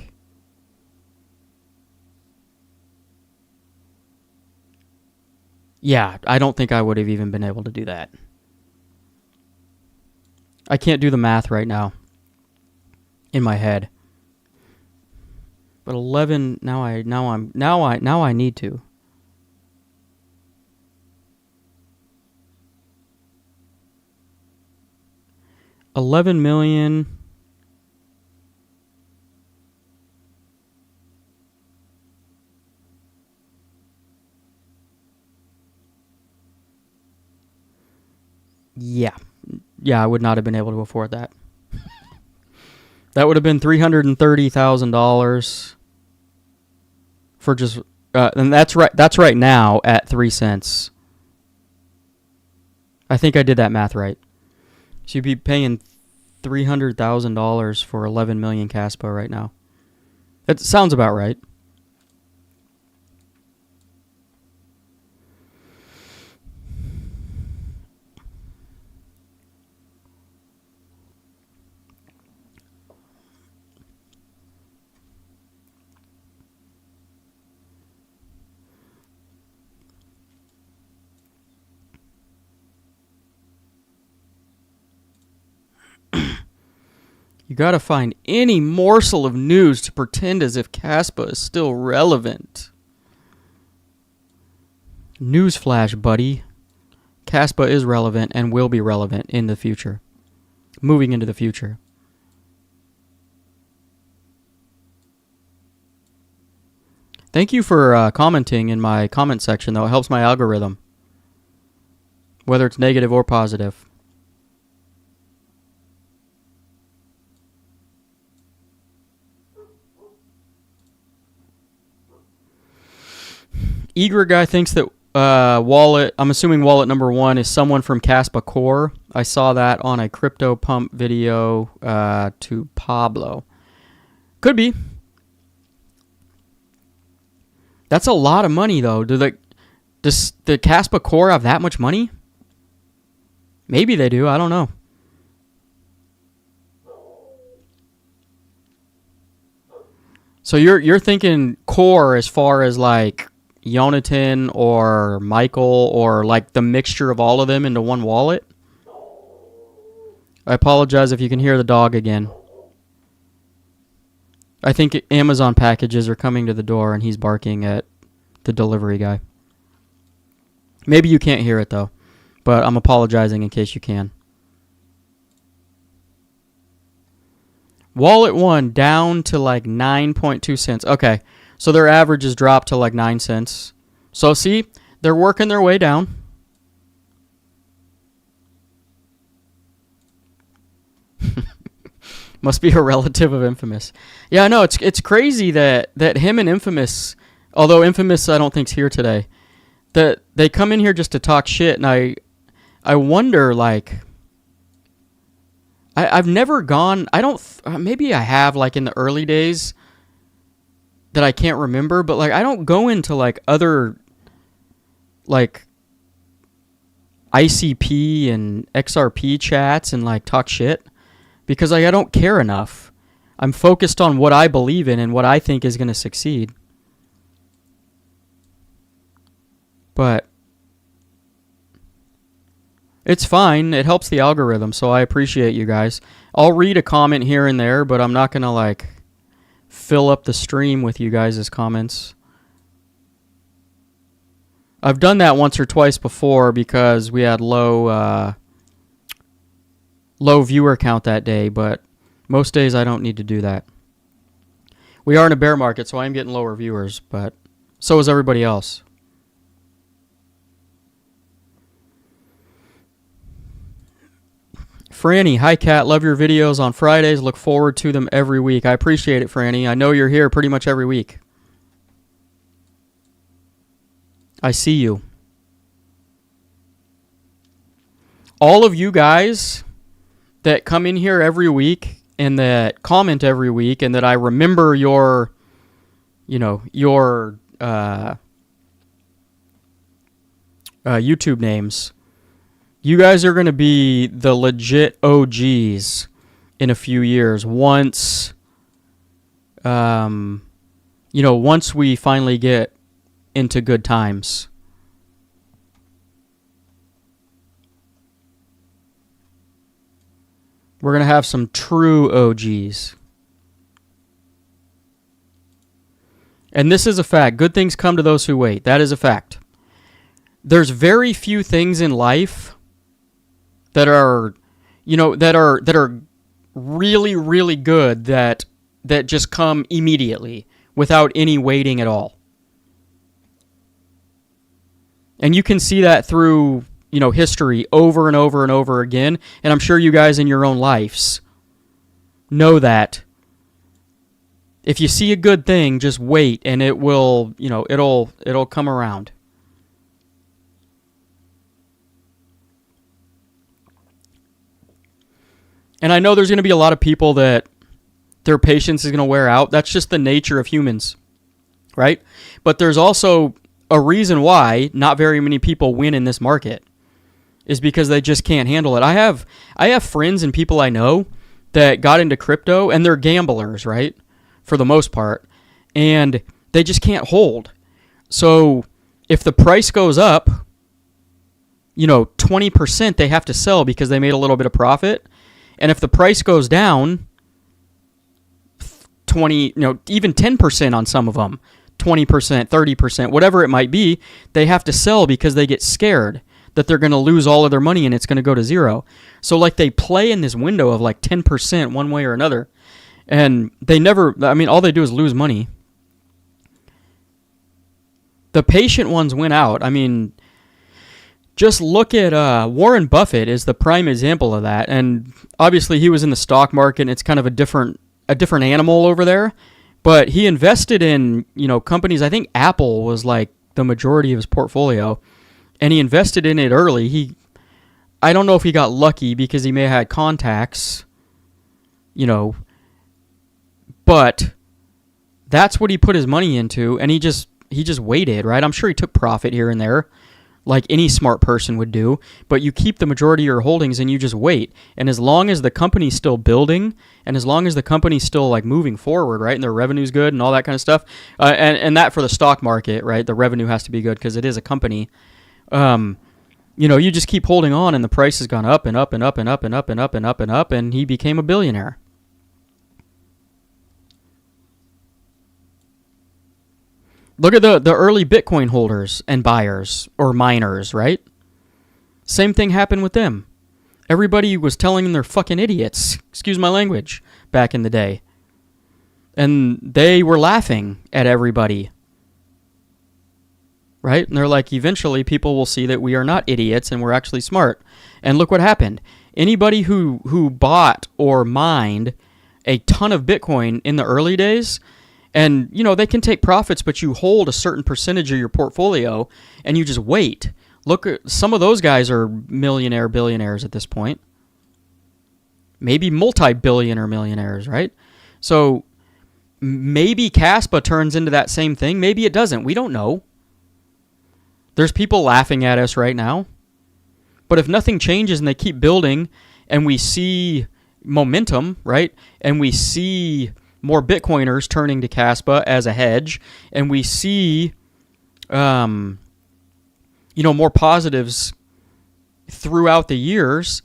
yeah, I don't think I would have even been able to do that. I can't do the math right now in my head. But 11 now I need to. $11 million. Yeah, I would not have been able to afford that. That would have been $330,000 for just, and that's right now at 3 cents. I think I did that math right. So you'd be paying $300,000 for 11 million KASPA right now. That sounds about right. You gotta find any morsel of news to pretend as if KASPA is still relevant. Newsflash, buddy. KASPA is relevant and will be relevant in the future. Moving into the future. Thank you for commenting in my comment section, though. It helps my algorithm. Whether it's negative or positive. Egra guy thinks that wallet, I'm assuming wallet number 1 is someone from KASPA Core. I saw that on a Crypto Pump video to Pablo. Could be. That's a lot of money, though. Does the KASPA Core have that much money? Maybe they do. I don't know. So you're thinking Core as far as like Jonathan or Michael or like the mixture of all of them into one wallet? I apologize if you can hear the dog again. I think Amazon packages are coming to the door and he's barking at the delivery guy. Maybe you can't hear it though, but I'm apologizing in case you can. Wallet 1 down to like 9.2 cents. Okay, so their average has dropped to like 9 cents. So see, they're working their way down. Must be a relative of Infamous. Yeah, no, it's crazy that him and Infamous, although Infamous I don't think's here today, that they come in here just to talk shit, and I wonder, like, I've never gone, maybe I have, like, in the early days that I can't remember, but, like, I don't go into, like, other, like, ICP and XRP chats and, like, talk shit. because I don't care enough. I'm focused on what I believe in and what I think is going to succeed. But it's fine. It helps the algorithm, so I appreciate you guys. I'll read a comment here and there, but I'm not going to like fill up the stream with you guys' comments. I've done that once or twice before because we had low viewer count that day, but most days I don't need to do that. We are in a bear market, so I am getting lower viewers, but so is everybody else. Franny, hi Kat, love your videos on Fridays. Look forward to them every week. I appreciate it, Franny. I know you're here pretty much every week. I see you. All of you guys that come in here every week and that comment every week and that I remember your YouTube names. You guys are going to be the legit OGs in a few years once once we finally get into good times. We're going to have some true OGs. And this is a fact. Good things come to those who wait. That is a fact. There's very few things in life that are really, really good that just come immediately without any waiting at all. And you can see that through, history over and over and over again. And I'm sure you guys in your own lives know that. If you see a good thing, just wait and it will, it'll come around. And I know there's going to be a lot of people that their patience is going to wear out. That's just the nature of humans, right? But there's also a reason why not very many people win in this market is because they just can't handle it. I have friends and people I know that got into crypto, and they're gamblers, right? For the most part. And they just can't hold. So if the price goes up, 20%, they have to sell because they made a little bit of profit. And if the price goes down 20, even 10% on some of them, 20%, 30%, whatever it might be, they have to sell because they get scared that they're going to lose all of their money and it's going to go to zero. So like they play in this window of like 10% one way or another. And they never, all they do is lose money. The patient ones win out. Just look at Warren Buffett is the prime example of that. And obviously he was in the stock market and it's kind of a different animal over there. But he invested in, companies. I think Apple was like the majority of his portfolio. And he invested in it early. I don't know if he got lucky because he may have had contacts, but that's what he put his money into. And he just waited, right? I'm sure he took profit here and there, like any smart person would do, but you keep the majority of your holdings and you just wait. And as long as the company's still building and as long as the company's still like moving forward, right, and their revenue's good and all that kind of stuff, and that for the stock market, right, the revenue has to be good because it is a company. You just keep holding on and the price has gone up and up and up and up and up and up and up and up, and he became a billionaire. Look at the early Bitcoin holders and buyers or miners, right? Same thing happened with them. Everybody was telling them they're fucking idiots, excuse my language, back in the day. And they were laughing at everybody. Right? And they're like, eventually people will see that we are not idiots and we're actually smart. And look what happened. Anybody who bought or mined a ton of Bitcoin in the early days, and, they can take profits, but you hold a certain percentage of your portfolio and you just wait. Look, some of those guys are billionaires at this point. Maybe multi-billionaire millionaires, right? So maybe KASPA turns into that same thing. Maybe it doesn't. We don't know. There's people laughing at us right now. But if nothing changes and they keep building and we see momentum, right? And we see more Bitcoiners turning to KASPA as a hedge, and we see, more positives throughout the years,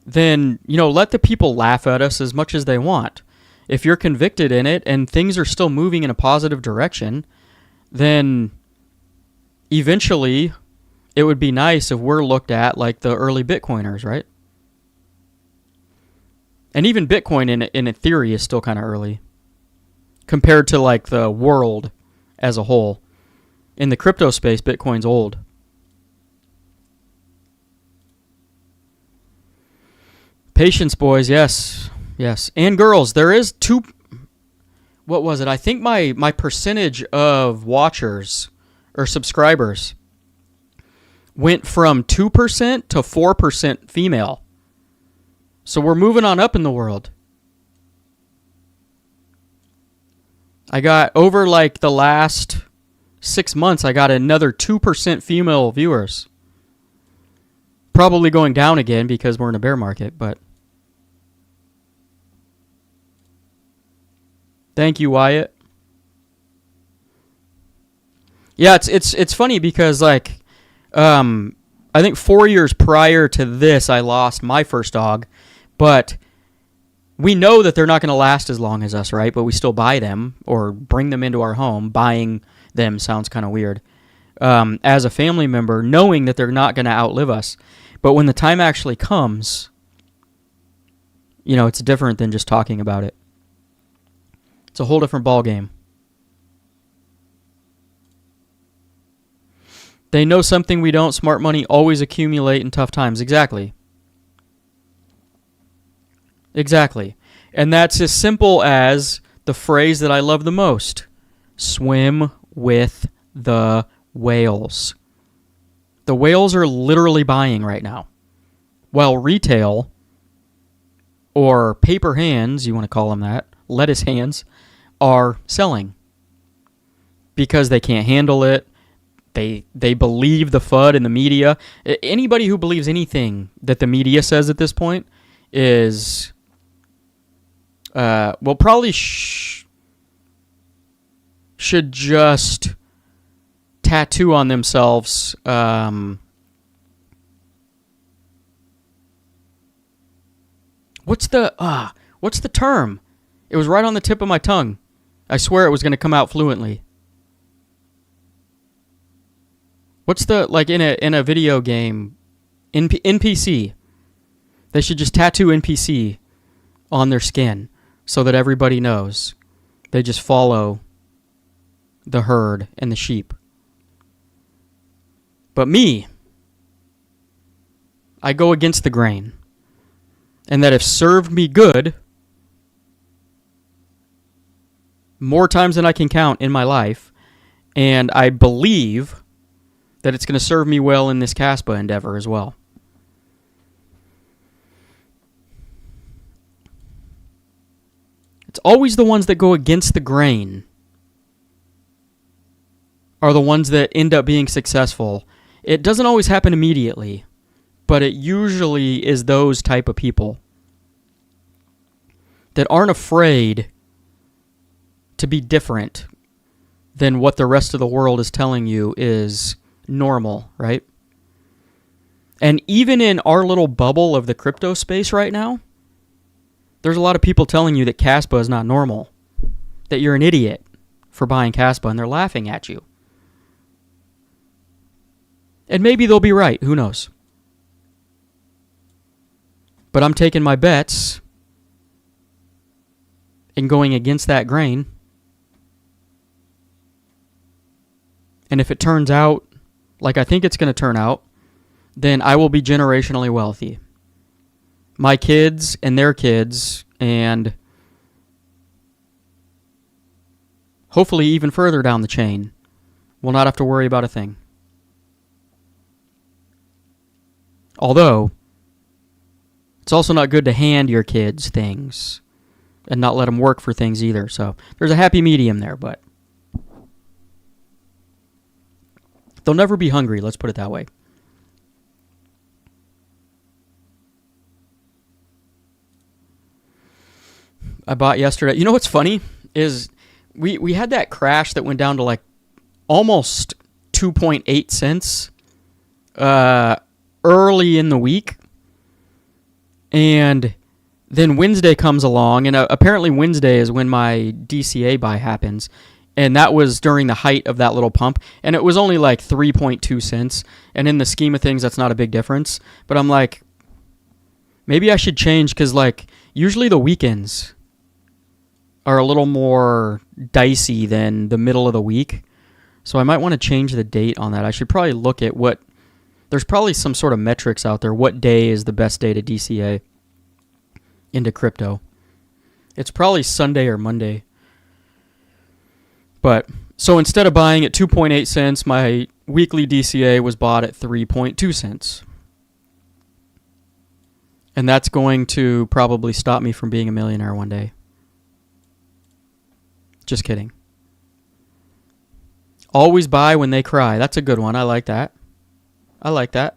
then, let the people laugh at us as much as they want. If you're convicted in it and things are still moving in a positive direction, then eventually it would be nice if we're looked at like the early Bitcoiners, right? And even Bitcoin in theory is still kind of early compared to like the world as a whole. In the crypto space, Bitcoin's old. Patience, boys. Yes. And girls. There is what was it? I think my percentage of watchers or subscribers went from 2% to 4% female. So we're moving on up in the world. I got over like the last 6 months, I got another 2% female viewers. Probably going down again because we're in a bear market, but thank you, Wyatt. Yeah, it's funny because like I think 4 years prior to this I lost my first dog, but we know that they're not going to last as long as us, right? But we still buy them or bring them into our home. Buying them sounds kind of weird. As a family member, knowing that they're not going to outlive us. But when the time actually comes, it's different than just talking about it. It's a whole different ballgame. They know something we don't. Smart money always accumulate in tough times. Exactly. And that's as simple as the phrase that I love the most. Swim with the whales. The whales are literally buying right now. While retail, or paper hands, you want to call them that, lettuce hands, are selling. Because they can't handle it. They believe the FUD in the media. Anybody who believes anything that the media says at this point is... probably should just tattoo on themselves what's the term? It was right on the tip of my tongue. I swear it was going to come out fluently. What's the, like in a video game, NPC? They should just tattoo NPC on their skin so that everybody knows. They just follow the herd and the sheep. But me, I go against the grain. And that if served me good, more times than I can count in my life, and I believe that it's going to serve me well in this KASPA endeavor as well. It's always the ones that go against the grain are the ones that end up being successful. It doesn't always happen immediately, but it usually is those type of people that aren't afraid to be different than what the rest of the world is telling you is normal, right? And even in our little bubble of the crypto space right now, there's a lot of people telling you that KASPA is not normal, that you're an idiot for buying KASPA, and they're laughing at you. And maybe they'll be right, who knows? But I'm taking my bets and going against that grain. And if it turns out like I think it's going to turn out, then I will be generationally wealthy. My kids and their kids, and hopefully even further down the chain, will not have to worry about a thing. Although, it's also not good to hand your kids things and not let them work for things either. So there's a happy medium there, but they'll never be hungry, let's put it that way. I bought yesterday. You know what's funny is we had that crash that went down to like almost 2.8 cents early in the week. And then Wednesday comes along, and apparently Wednesday is when my DCA buy happens. And that was during the height of that little pump. And it was only like 3.2 cents. And in the scheme of things, that's not a big difference. But I'm like, maybe I should change, because like usually the weekends are a little more dicey than the middle of the week. So I might want to change the date on that. I should probably look at what... There's probably some sort of metrics out there. What day is the best day to DCA into crypto? It's probably Sunday or Monday. But, so instead of buying at 2.8 cents, my weekly DCA was bought at 3.2 cents. And that's going to probably stop me from being a millionaire one day. Just kidding. Always buy when they cry. That's a good one. I like that. I like that.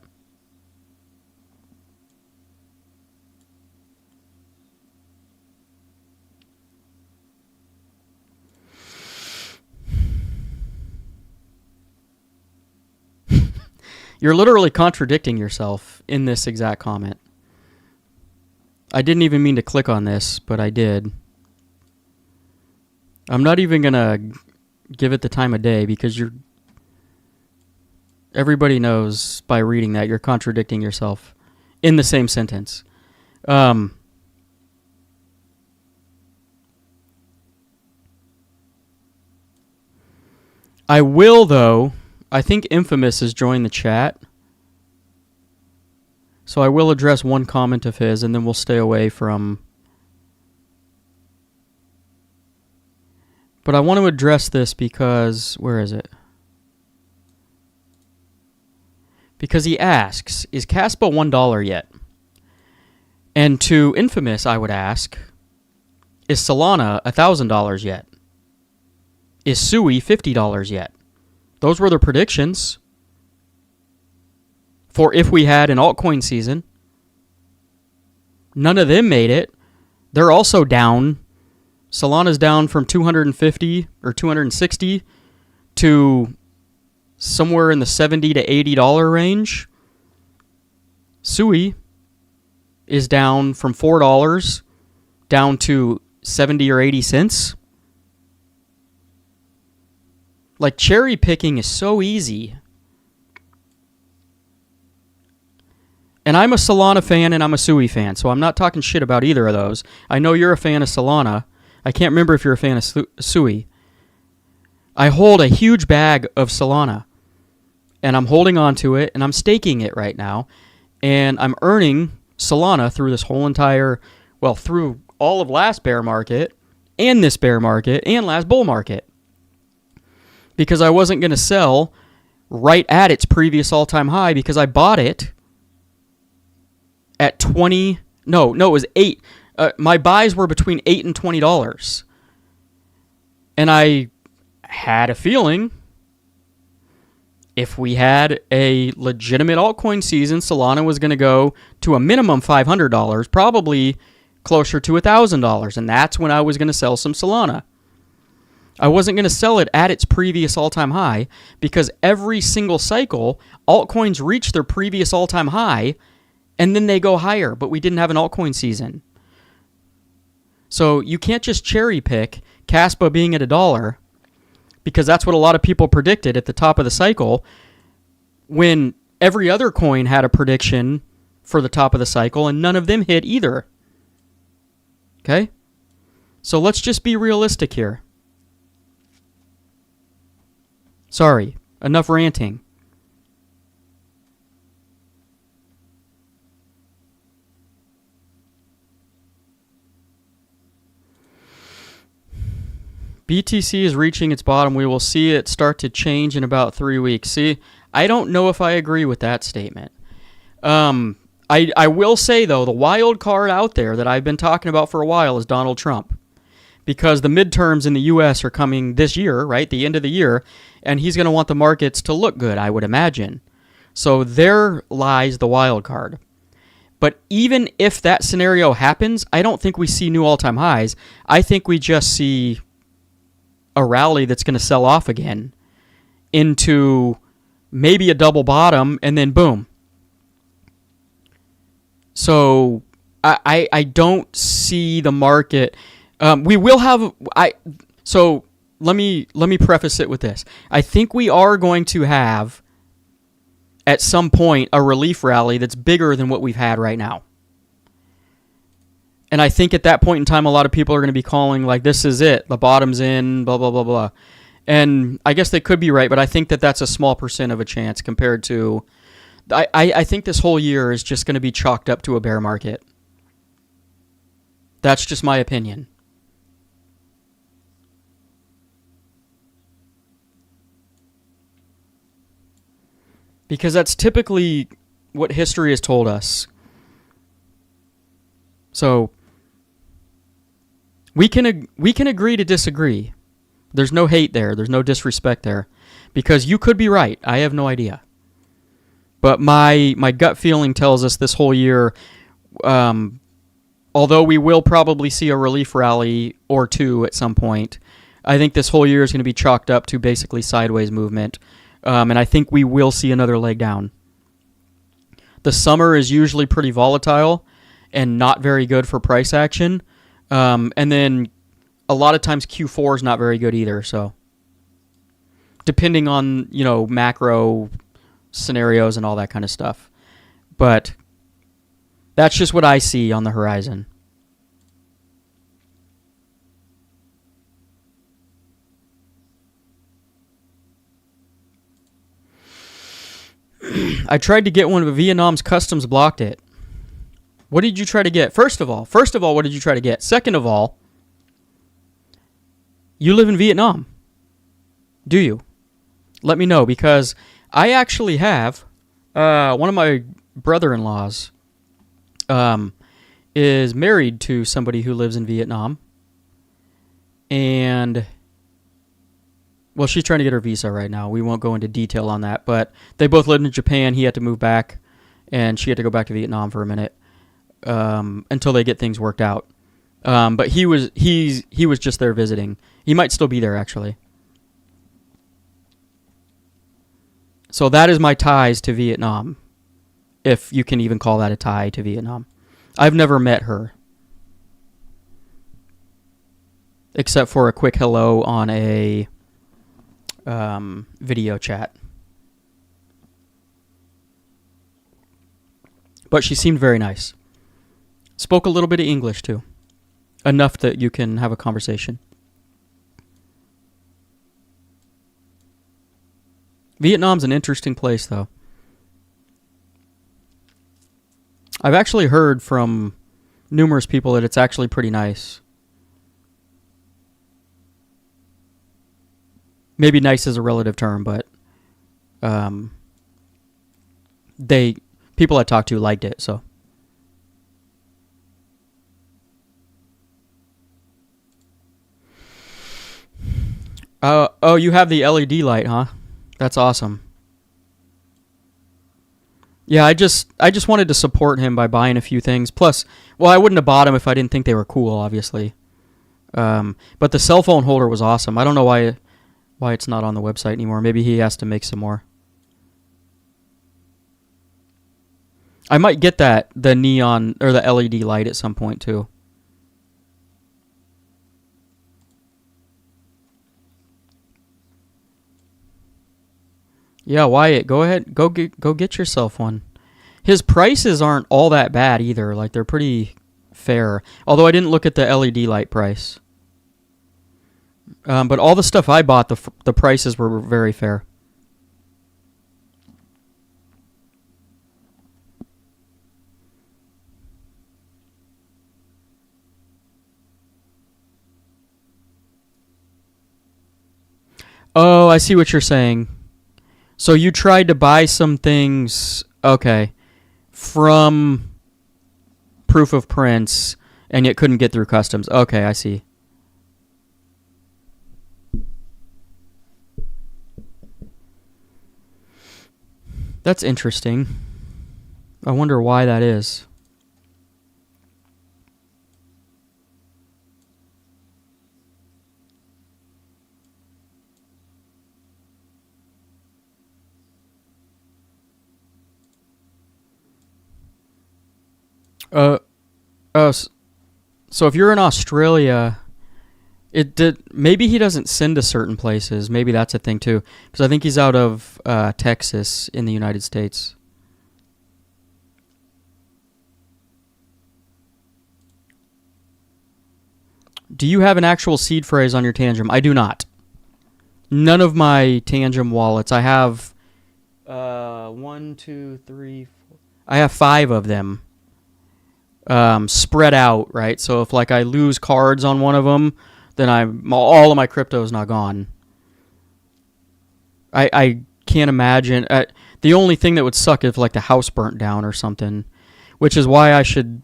You're literally contradicting yourself in this exact comment. I didn't even mean to click on this, but I did. I'm not even going to give it the time of day, because everybody knows by reading that you're contradicting yourself in the same sentence. I will, though. I think Infamous has joined the chat. So I will address one comment of his, and then we'll stay away from... But I want to address this because... Where is it? Because he asks, is KASPA $1 yet? And to Infamous, I would ask, is Solana $1,000 yet? Is Sui $50 yet? Those were the predictions for if we had an altcoin season. None of them made it. They're also down. Solana's down from 250 or 260 to somewhere in the $70 to $80 range. Sui is down from $4 down to 70 or 80 cents. Like, cherry picking is so easy. And I'm a Solana fan and I'm a Sui fan, so I'm not talking shit about either of those. I know you're a fan of Solana. I can't remember if you're a fan of Sui. I hold a huge bag of Solana, and I'm holding on to it, and I'm staking it right now, and I'm earning Solana through this whole entire, well, through all of last bear market, and this bear market, and last bull market. Because I wasn't going to sell right at its previous all-time high, because I bought it at it was 8. My buys were between $8 and $20. And I had a feeling if we had a legitimate altcoin season, Solana was going to go to a minimum $500, probably closer to $1,000. And that's when I was going to sell some Solana. I wasn't going to sell it at its previous all-time high, because every single cycle, altcoins reach their previous all-time high, and then they go higher, but we didn't have an altcoin season. So you can't just cherry pick KASPA being at $1, because that's what a lot of people predicted at the top of the cycle, when every other coin had a prediction for the top of the cycle, and none of them hit either. Okay? So let's just be realistic here. Sorry, enough ranting. BTC is reaching its bottom. We will see it start to change in about 3 weeks. See, I don't know if I agree with that statement. I will say, though, the wild card out there that I've been talking about for a while is Donald Trump. Because the midterms in the U.S. are coming this year, right, the end of the year, and he's going to want the markets to look good, I would imagine. So there lies the wild card. But even if that scenario happens, I don't think we see new all-time highs. I think we just see a rally that's going to sell off again into maybe a double bottom, and then boom. So I don't see the market. We will have So let me preface it with this. I think we are going to have at some point a relief rally that's bigger than what we've had right now. And I think at that point in time, a lot of people are going to be calling like, this is it, the bottom's in, blah, blah, blah, blah. And I guess they could be right, but I think that that's a small percent of a chance compared to... I think this whole year is just going to be chalked up to a bear market. That's just my opinion. Because that's typically what history has told us. So we can agree to disagree. There's no hate there. There's no disrespect there. Because you could be right. I have no idea. But my gut feeling tells us this whole year, although we will probably see a relief rally or two at some point, I think this whole year is going to be chalked up to basically sideways movement. And I think we will see another leg down. The summer is usually pretty volatile and not very good for price action. And then a lot of times Q4 is not very good either. So depending on, macro scenarios and all that kind of stuff. But that's just what I see on the horizon. I tried to get one, but Vietnam's customs blocked it. What did you try to get? First of all, what did you try to get? Second of all, you live in Vietnam. Do you? Let me know, because I actually have one of my brother-in-laws is married to somebody who lives in Vietnam. And, well, she's trying to get her visa right now. We won't go into detail on that, but they both lived in Japan. He had to move back, and she had to go back to Vietnam for a minute until they get things worked out. But he was just there visiting. He might still be there, actually. So that is my ties to Vietnam, if you can even call that a tie to Vietnam. I've never met her, except for a quick hello on a video chat. But she seemed very nice. Spoke a little bit of English, too. Enough that you can have a conversation. Vietnam's an interesting place, though. I've actually heard from numerous people that it's actually pretty nice. Maybe nice is a relative term, but people I talked to liked it, so. Oh, you have the LED light, huh? That's awesome. Yeah, I just wanted to support him by buying a few things. Plus, well, I wouldn't have bought them if I didn't think they were cool, obviously. But the cell phone holder was awesome. I don't know why it's not on the website anymore. Maybe he has to make some more. I might get the neon or the LED light at some point too. Yeah, Wyatt, go ahead, go get yourself one. His prices aren't all that bad either. Like, they're pretty fair. Although I didn't look at the LED light price. But all the stuff I bought, the prices were very fair. Oh, I see what you're saying. So you tried to buy some things, okay, from proof of prints, and yet couldn't get through customs. Okay, I see. That's interesting. I wonder why that is. Uh, so if you're in Australia, maybe he doesn't send to certain places. Maybe that's a thing too, because I think he's out of Texas in the United States. Do you have an actual seed phrase on your Tangem? I do not. None of my Tangem wallets. I have 1, 2, 3, 4. I have 5 of them spread out, right? So if like I lose cards on one of them, then all of my crypto is not gone. I can't imagine. The only thing that would suck if like the house burnt down or something, which is why I should.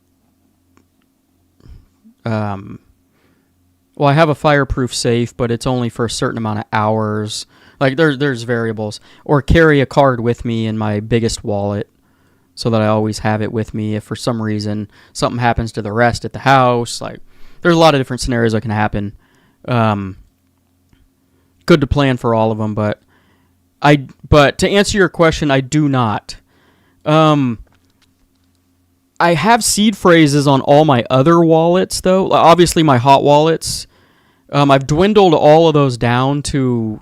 Well, I have a fireproof safe, but it's only for a certain amount of hours. Like there's variables. Or carry a card with me in my biggest wallet, so that I always have it with me if for some reason something happens to the rest at the house. Like there's a lot of different scenarios that can happen. Good to plan for all of them, but to answer your question, I do not. I have seed phrases on all my other wallets, though. Obviously, my hot wallets. I've dwindled all of those down to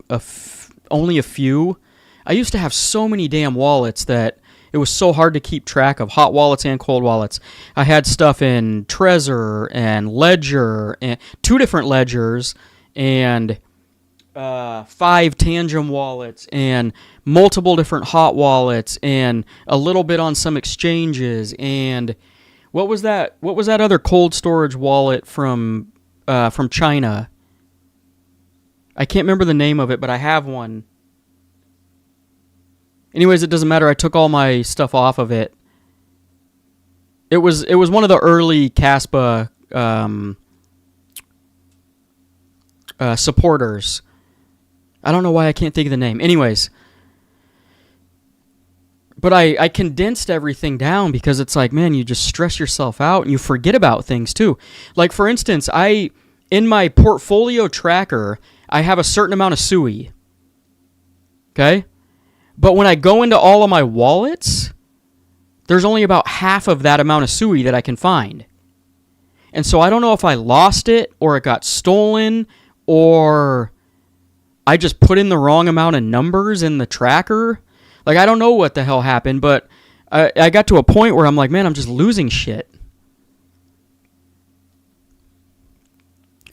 only a few. I used to have so many damn wallets that it was so hard to keep track of hot wallets and cold wallets. I had stuff in Trezor and Ledger, and 2 different ledgers, and 5 Tangem wallets, and multiple different hot wallets, and a little bit on some exchanges. And what was that other cold storage wallet from China? I can't remember the name of it, but I have one. Anyways, it doesn't matter. I took all my stuff off of it. It was one of the early KASPA supporters. I don't know why I can't think of the name. Anyways, but I condensed everything down because it's like, man, you just stress yourself out and you forget about things too. Like, for instance, in my portfolio tracker, I have a certain amount of SUI. Okay? But when I go into all of my wallets, there's only about half of that amount of SUI that I can find. And so I don't know if I lost it or it got stolen or I just put in the wrong amount of numbers in the tracker. Like, I don't know what the hell happened, but I got to a point where I'm like, man, I'm just losing shit.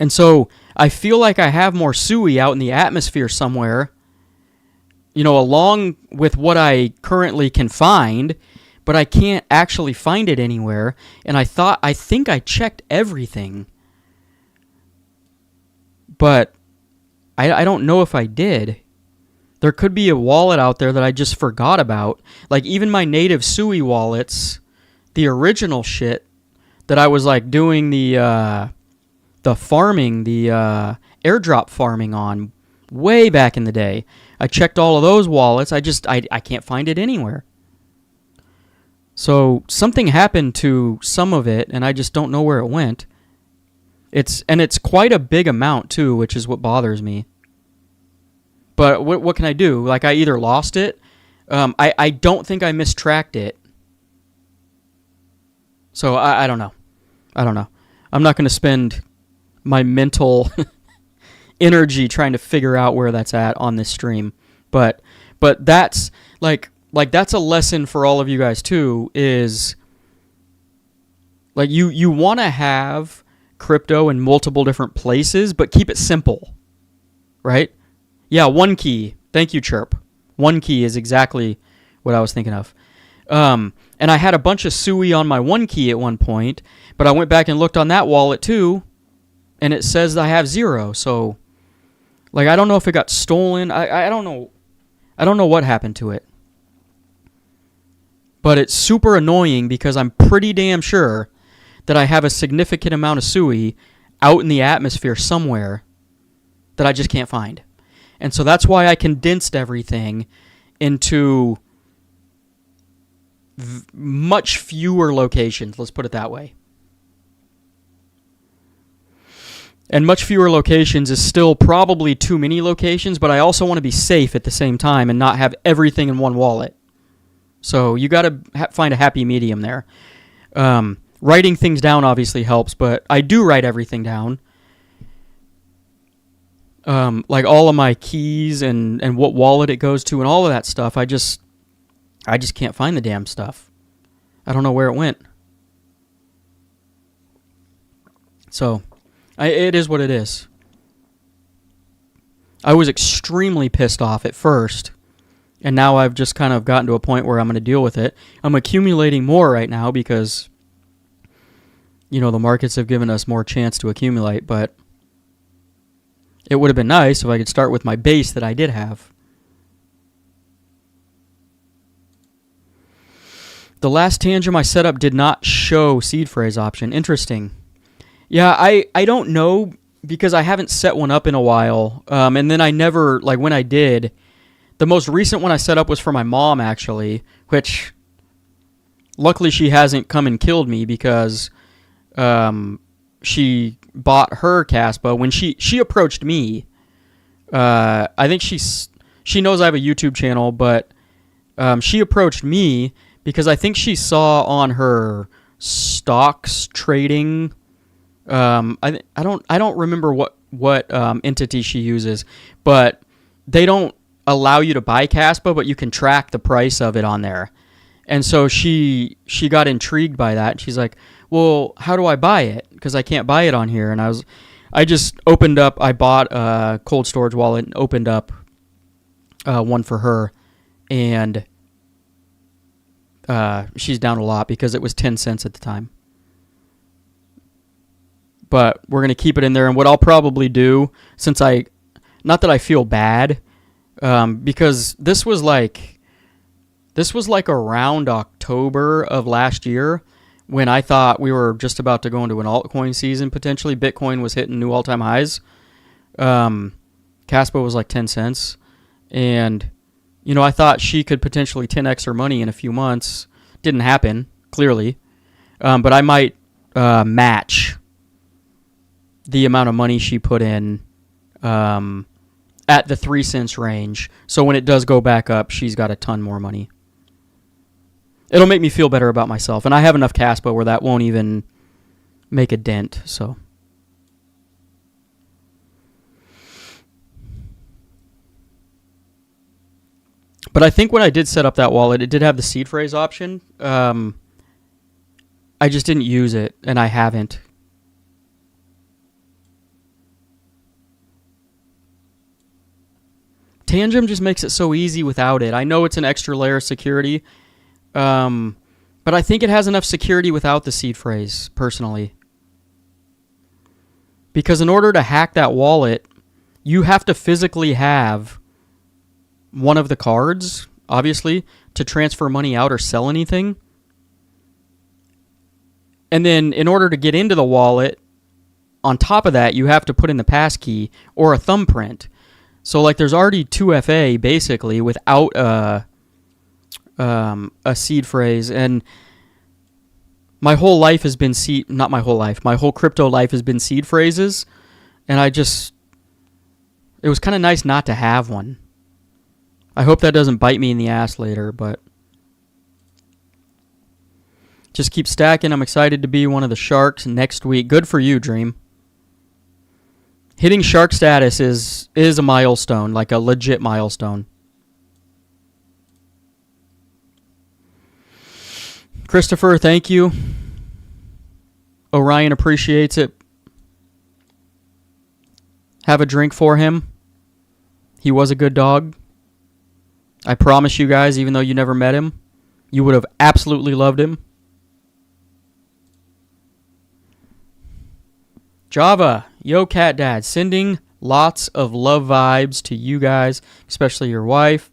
And so I feel like I have more SUI out in the atmosphere somewhere, along with what I currently can find, but I can't actually find it anywhere. And I think I checked everything, but I don't know if I did. There could be a wallet out there that I just forgot about. Like, even my native SUI wallets, the original shit that I was like doing the farming, the airdrop farming on way back in the day. I checked all of those wallets. I can't find it anywhere. So something happened to some of it, and I just don't know where it went. It's quite a big amount too, which is what bothers me. But what can I do? Like, I either lost it. I don't think I mistracked it. So I don't know. I'm not going to spend my mental energy trying to figure out where that's at on this stream. But that's like that's a lesson for all of you guys too, is like you want to have crypto in multiple different places, but keep it simple. Right? Yeah, one key. Thank you, Chirp. One key is exactly what I was thinking of. And I had a bunch of SUI on my one key at one point, but I went back and looked on that wallet too, and it says I have 0. So, like, I don't know if it got stolen. I don't know. I don't know what happened to it. But it's super annoying because I'm pretty damn sure that I have a significant amount of SUI out in the atmosphere somewhere that I just can't find. And so that's why I condensed everything into much fewer locations. Let's put it that way. And much fewer locations is still probably too many locations, but I also want to be safe at the same time and not have everything in one wallet. So you got to find a happy medium there. Writing things down obviously helps, but I do write everything down. Like all of my keys and what wallet it goes to and all of that stuff. I just can't find the damn stuff. I don't know where it went. So, it is what it is. I was extremely pissed off at first, and now I've just kind of gotten to a point where I'm going to deal with it. I'm accumulating more right now because, the markets have given us more chance to accumulate, but it would have been nice if I could start with my base that I did have. The last tangent I set up did not show seed phrase option. Interesting. Yeah, I don't know because I haven't set one up in a while. And then I never, like when I did, the most recent one I set up was for my mom actually, which luckily she hasn't come and killed me because she bought her KASPA when she approached me. I think she knows I have a YouTube channel, but she approached me because I think she saw on her stocks trading. I don't remember what entity she uses, but they don't allow you to buy KASPA, but you can track the price of it on there. And so she got intrigued by that. She's like, well, how do I buy it? Because I can't buy it on here. And I just opened up, I bought a cold storage wallet and opened up one for her. And she's down a lot because it was 10 cents at the time. But we're going to keep it in there. And what I'll probably do, since not that I feel bad, because this was like around October of last year when I thought we were just about to go into an altcoin season potentially. Bitcoin was hitting new all-time highs. KASPA was like 10 cents. And, I thought she could potentially 10x her money in a few months. Didn't happen, clearly. But I might match the amount of money she put in at the 3 cents range. So when it does go back up, she's got a ton more money. It'll make me feel better about myself. And I have enough KASPA where that won't even make a dent. So, but I think when I did set up that wallet, it did have the seed phrase option. I just didn't use it, and I haven't. Tangem just makes it so easy without it. I know it's an extra layer of security, but I think it has enough security without the seed phrase, personally. Because in order to hack that wallet, you have to physically have one of the cards, obviously, to transfer money out or sell anything. And then in order to get into the wallet, on top of that, you have to put in the passkey or a thumbprint. So, like, there's already 2FA, basically, without a seed phrase. And my whole life has been not my whole life. My whole crypto life has been seed phrases. And it was kind of nice not to have one. I hope that doesn't bite me in the ass later, but just keep stacking. I'm excited to be one of the sharks next week. Good for you, Dream. Hitting shark status is a milestone, like a legit milestone. Christopher, thank you. Orion appreciates it. Have a drink for him. He was a good dog. I promise you guys, even though you never met him, you would have absolutely loved him. Java, yo cat dad, sending lots of love vibes to you guys, especially your wife.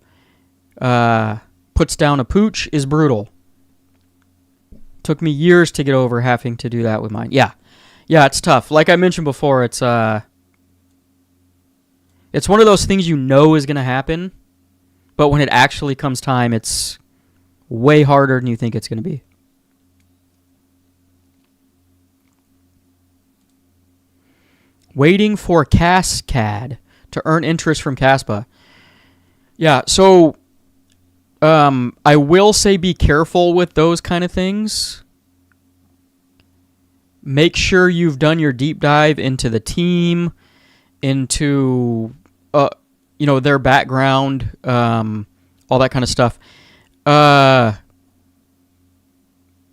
Puts down a pooch is brutal. Took me years to get over having to do that with mine. Yeah, it's tough. Like I mentioned before, it's one of those things you know is going to happen, but when it actually comes time, it's way harder than you think it's going to be. Waiting for Cascad to earn interest from KASPA. Yeah, so I will say be careful with those kind of things. make sure you've done your deep dive into the team, into their background, all that kind of stuff.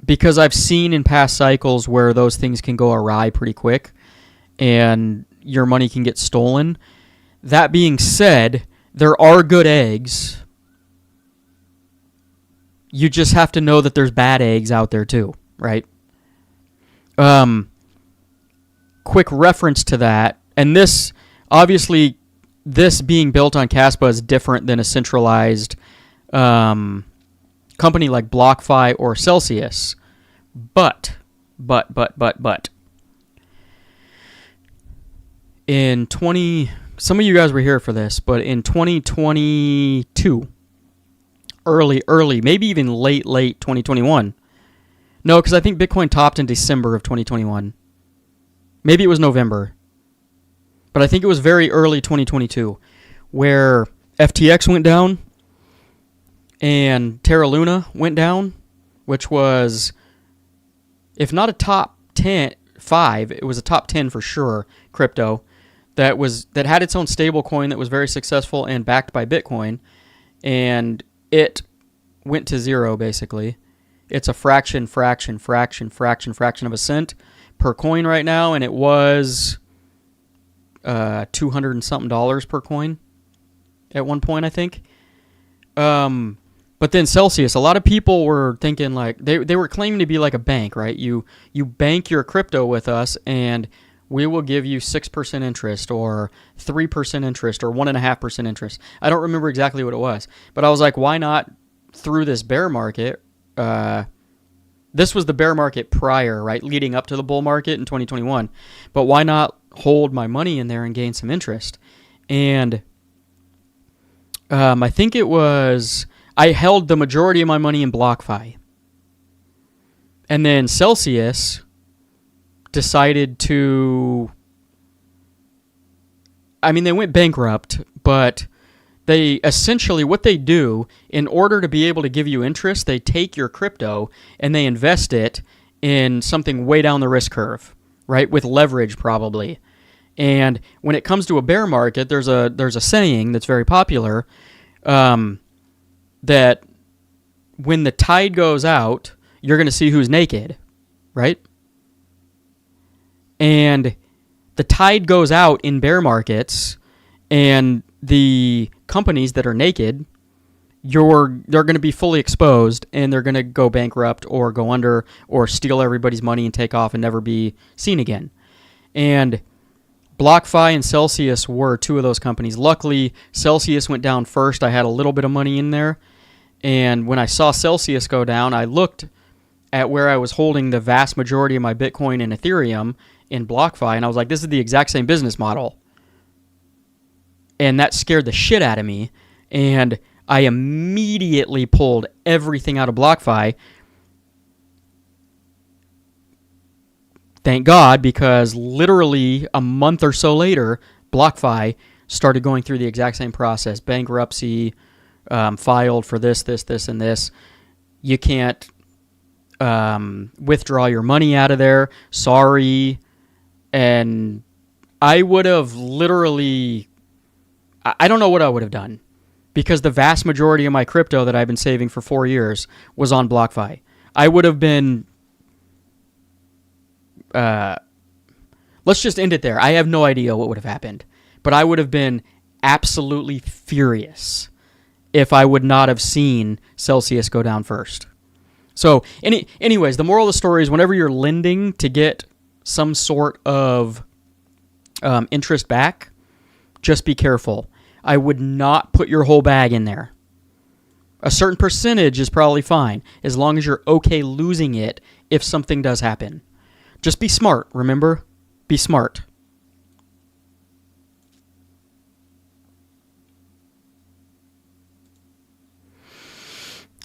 Because I've seen in past cycles where those things can go awry pretty quick and your money can get stolen. That being said, there are good eggs. You just have to know that there's bad eggs out there too, right? Quick reference to that, and this, obviously, this being built on KASPA is different than a centralized company like BlockFi or Celsius. But. Some of you guys were here for this, but in 2022, early, maybe even late 2021. No, because I think Bitcoin topped in December of 2021. Maybe it was November. But I think it was very early 2022 where FTX went down and Terra Luna went down, which was, if not a top 5, it was a top 10 for sure, crypto that had its own stable coin that was very successful and backed by Bitcoin, and it went to zero basically. It's a fraction of a cent per coin right now, and it was $200 and something per coin at one point, I think. But then Celsius, a lot of people were thinking like they were claiming to be like a bank, right? You bank your crypto with us, and we will give you 6% interest or 3% interest or 1.5% interest. I don't remember exactly what it was, but I was like, why not through this bear market? This was the bear market prior, right, leading up to the bull market in 2021. But why not hold my money in there and gain some interest? And I think it was, I held the majority of my money in BlockFi. And then Celsius decided to, they went bankrupt, but they essentially, what they do, in order to be able to give you interest, they take your crypto and they invest it in something way down the risk curve, right, with leverage probably. And when it comes to a bear market, there's a saying that's very popular, that when the tide goes out, you're going to see who's naked, right? And the tide goes out in bear markets, and the companies that are naked, they're going to be fully exposed, and they're going to go bankrupt or go under or steal everybody's money and take off and never be seen again. And BlockFi and Celsius were two of those companies. Luckily, Celsius went down first. I had a little bit of money in there. And when I saw Celsius go down, I looked at where I was holding the vast majority of my Bitcoin and Ethereum in BlockFi, and I was like, this is the exact same business model. And that scared the shit out of me. And I immediately pulled everything out of BlockFi. Thank God, because literally a month or so later, BlockFi started going through the exact same process. Bankruptcy, filed for this, and this. You can't withdraw your money out of there. Sorry. And I would have literally, I don't know what I would have done, because the vast majority of my crypto that I've been saving for 4 years was on BlockFi. I would have been, let's just end it there. I have no idea what would have happened, but I would have been absolutely furious if I would not have seen Celsius go down first. So, anyways, the moral of the story is whenever you're lending to get some sort of interest back, just be careful. I would not put your whole bag in there. A certain percentage is probably fine, as long as you're okay losing it if something does happen. Just be smart, remember? Be smart.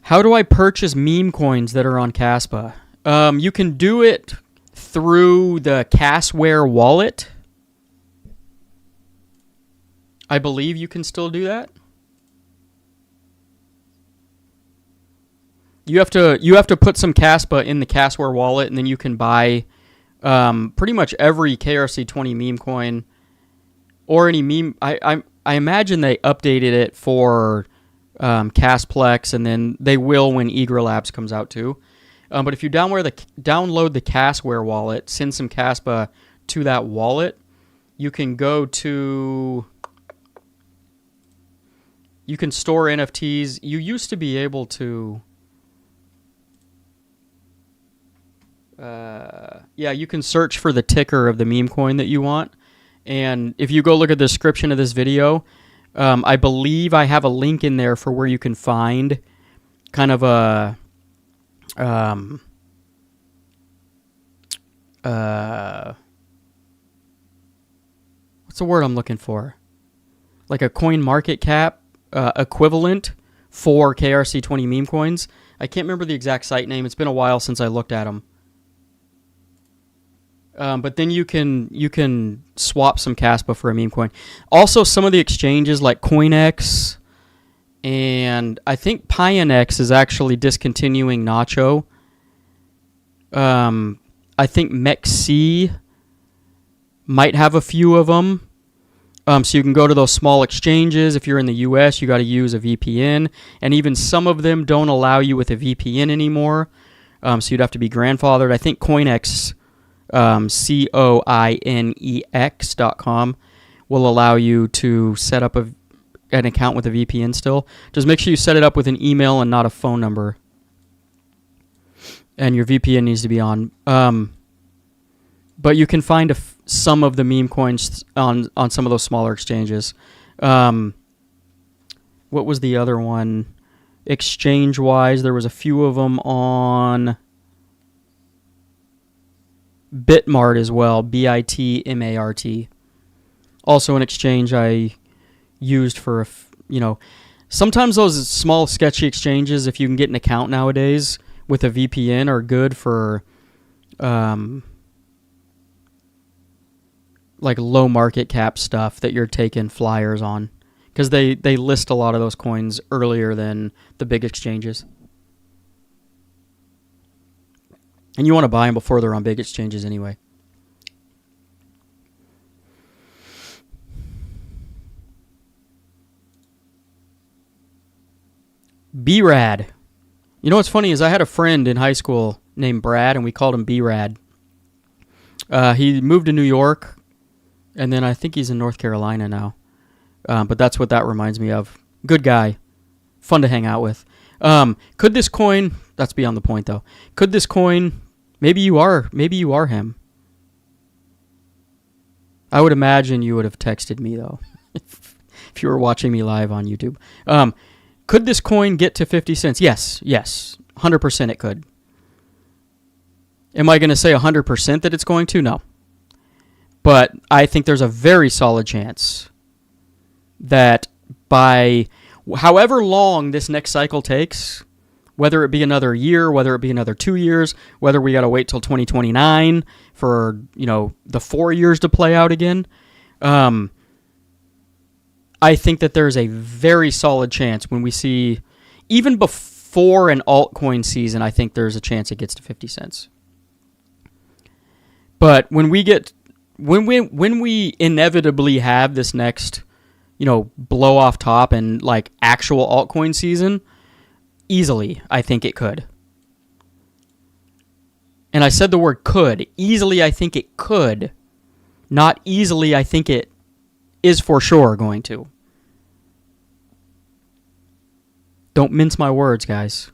How do I purchase meme coins that are on KASPA? You can do it through the Casware wallet. I believe you can still do that. You have to put some KASPA in the Casware wallet, and then you can buy Pretty much every KRC20 meme coin or any meme, I imagine they updated it for Casplex, and then they will when Egra Labs comes out too. But if you download the Casware wallet, send some KASPA to that wallet, you can go to... You can store NFTs. You used to be able to... you can search for the ticker of the meme coin that you want. And if you go look at the description of this video, I believe I have a link in there for where you can find kind of a... what's the word I'm looking for? Like a coin market cap equivalent for KRC20 meme coins. I can't remember the exact site name. It's been a while since I looked at them. But then you can swap some KASPA for a meme coin. Also, some of the exchanges like CoinX and I think Pionex is actually discontinuing Nacho. I think MEXC might have a few of them. So you can go to those small exchanges. If you're in the US, you got to use a VPN. And even some of them don't allow you with a VPN anymore. So you'd have to be grandfathered. I think CoinX, COINEX.com, will allow you to set up an account with a VPN still. Just make sure you set it up with an email and not a phone number. And your VPN needs to be on. But you can find some of the meme coins on some of those smaller exchanges. What was the other one? Exchange-wise, there was a few of them on Bitmart as well, BITMART. Also an exchange I used for, sometimes those small sketchy exchanges, if you can get an account nowadays with a VPN, are good for like low market cap stuff that you're taking flyers on, because they list a lot of those coins earlier than the big exchanges. And you want to buy them before they're on big exchanges anyway. B-Rad. You know what's funny is I had a friend in high school named Brad, and we called him B-Rad. He moved to New York, and then I think he's in North Carolina now. But that's what that reminds me of. Good guy. Fun to hang out with. Could this coin... That's beyond the point, though. Could this coin... Maybe you are him. I would imagine you would have texted me, though, if you were watching me live on YouTube. Could this coin get to 50 cents? Yes. 100% it could. Am I going to say 100% that it's going to? No. But I think there's a very solid chance that by however long this next cycle takes, whether it be another year, whether it be another 2 years, whether we got to wait till 2029 for, the 4 years to play out again, I think that there's a very solid chance when we see, even before an altcoin season, I think there's a chance it gets to 50 cents. But when we inevitably have this next, blow off top and like actual altcoin season, easily, I think it could. And I said the word could. Easily, I think it could. Not easily, I think it is for sure going to. Don't mince my words, guys.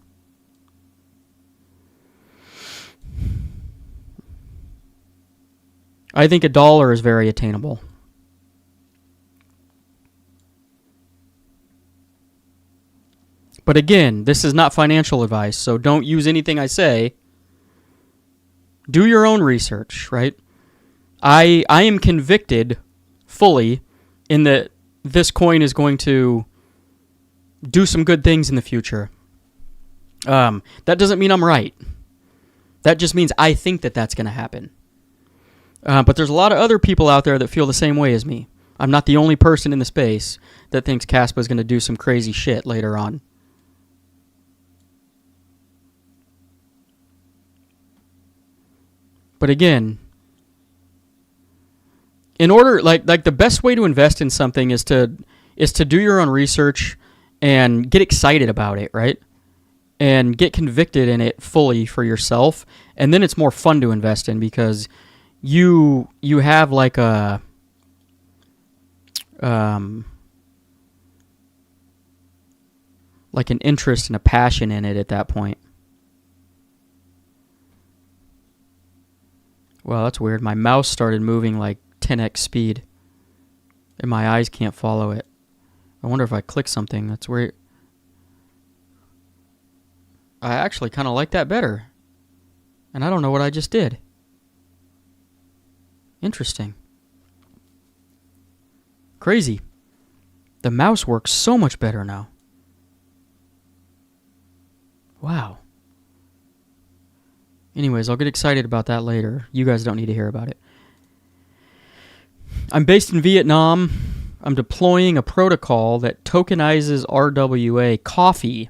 I think $1 is very attainable. But again, this is not financial advice, so don't use anything I say. Do your own research, right? I am convicted fully in that this coin is going to do some good things in the future. That doesn't mean I'm right. That just means I think that that's going to happen. But there's a lot of other people out there that feel the same way as me. I'm not the only person in the space that thinks KASPA is going to do some crazy shit later on. But again, in order, like the best way to invest in something is to do your own research and get excited about it, right? And get convicted in it fully for yourself, and then it's more fun to invest in because you have like a like an interest and a passion in it at that point. Well, that's weird. My mouse started moving like 10x speed, and my eyes can't follow it. I wonder if I click something. That's weird. I actually kind of like that better. And I don't know what I just did. Interesting. Crazy. The mouse works so much better now. Wow. Anyways, I'll get excited about that later. You guys don't need to hear about it. I'm based in Vietnam. I'm deploying a protocol that tokenizes RWA, coffee,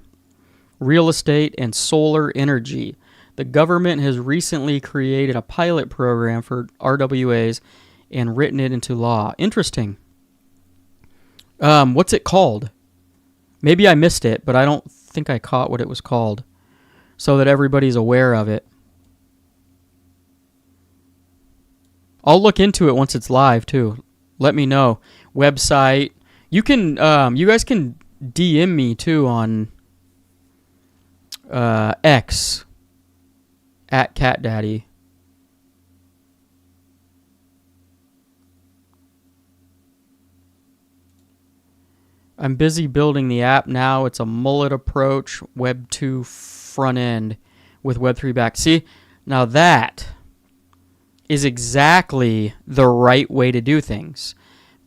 real estate, and solar energy. The government has recently created a pilot program for RWAs and written it into law. Interesting. What's it called? Maybe I missed it, but I don't think I caught what it was called, so that everybody's aware of it. I'll look into it once it's live too. Let me know. Website. You can. You guys can DM me too on X at CatDaddy. I'm busy building the app now. It's a mullet approach, Web 2 front end with Web 3 back. See, now that is exactly the right way to do things.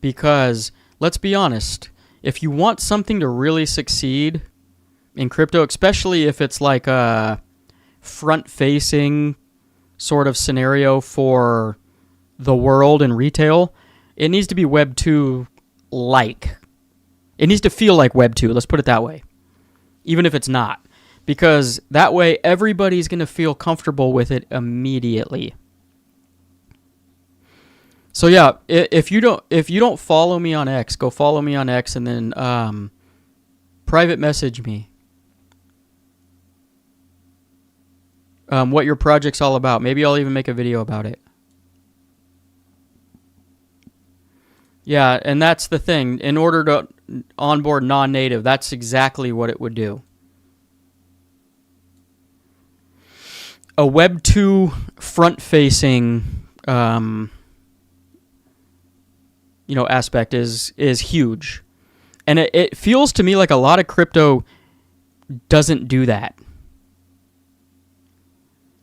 Because, let's be honest, if you want something to really succeed in crypto, especially if it's like a front-facing sort of scenario for the world and retail, it needs to be Web 2-like. It needs to feel like Web 2, let's put it that way, even if it's not. Because that way, everybody's going to feel comfortable with it immediately. So yeah, if you don't follow me on X, go follow me on X and then private message me. What your project's all about. Maybe I'll even make a video about it. Yeah, and that's the thing. In order to onboard non-native, that's exactly what it would do. A Web 2 front-facing aspect is huge. And it feels to me like a lot of crypto doesn't do that.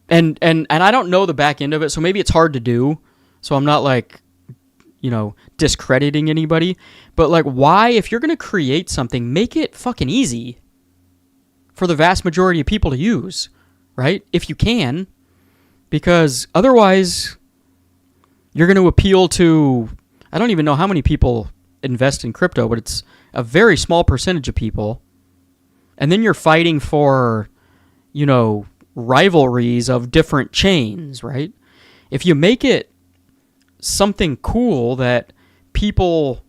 And I don't know the back end of it, so maybe it's hard to do. So I'm not like, discrediting anybody. But like, why, if you're going to create something, make it fucking easy for the vast majority of people to use, right? If you can. Because otherwise, you're going to appeal to, I don't even know how many people invest in crypto, but it's a very small percentage of people. And then you're fighting for, rivalries of different chains, right? If you make it something cool that people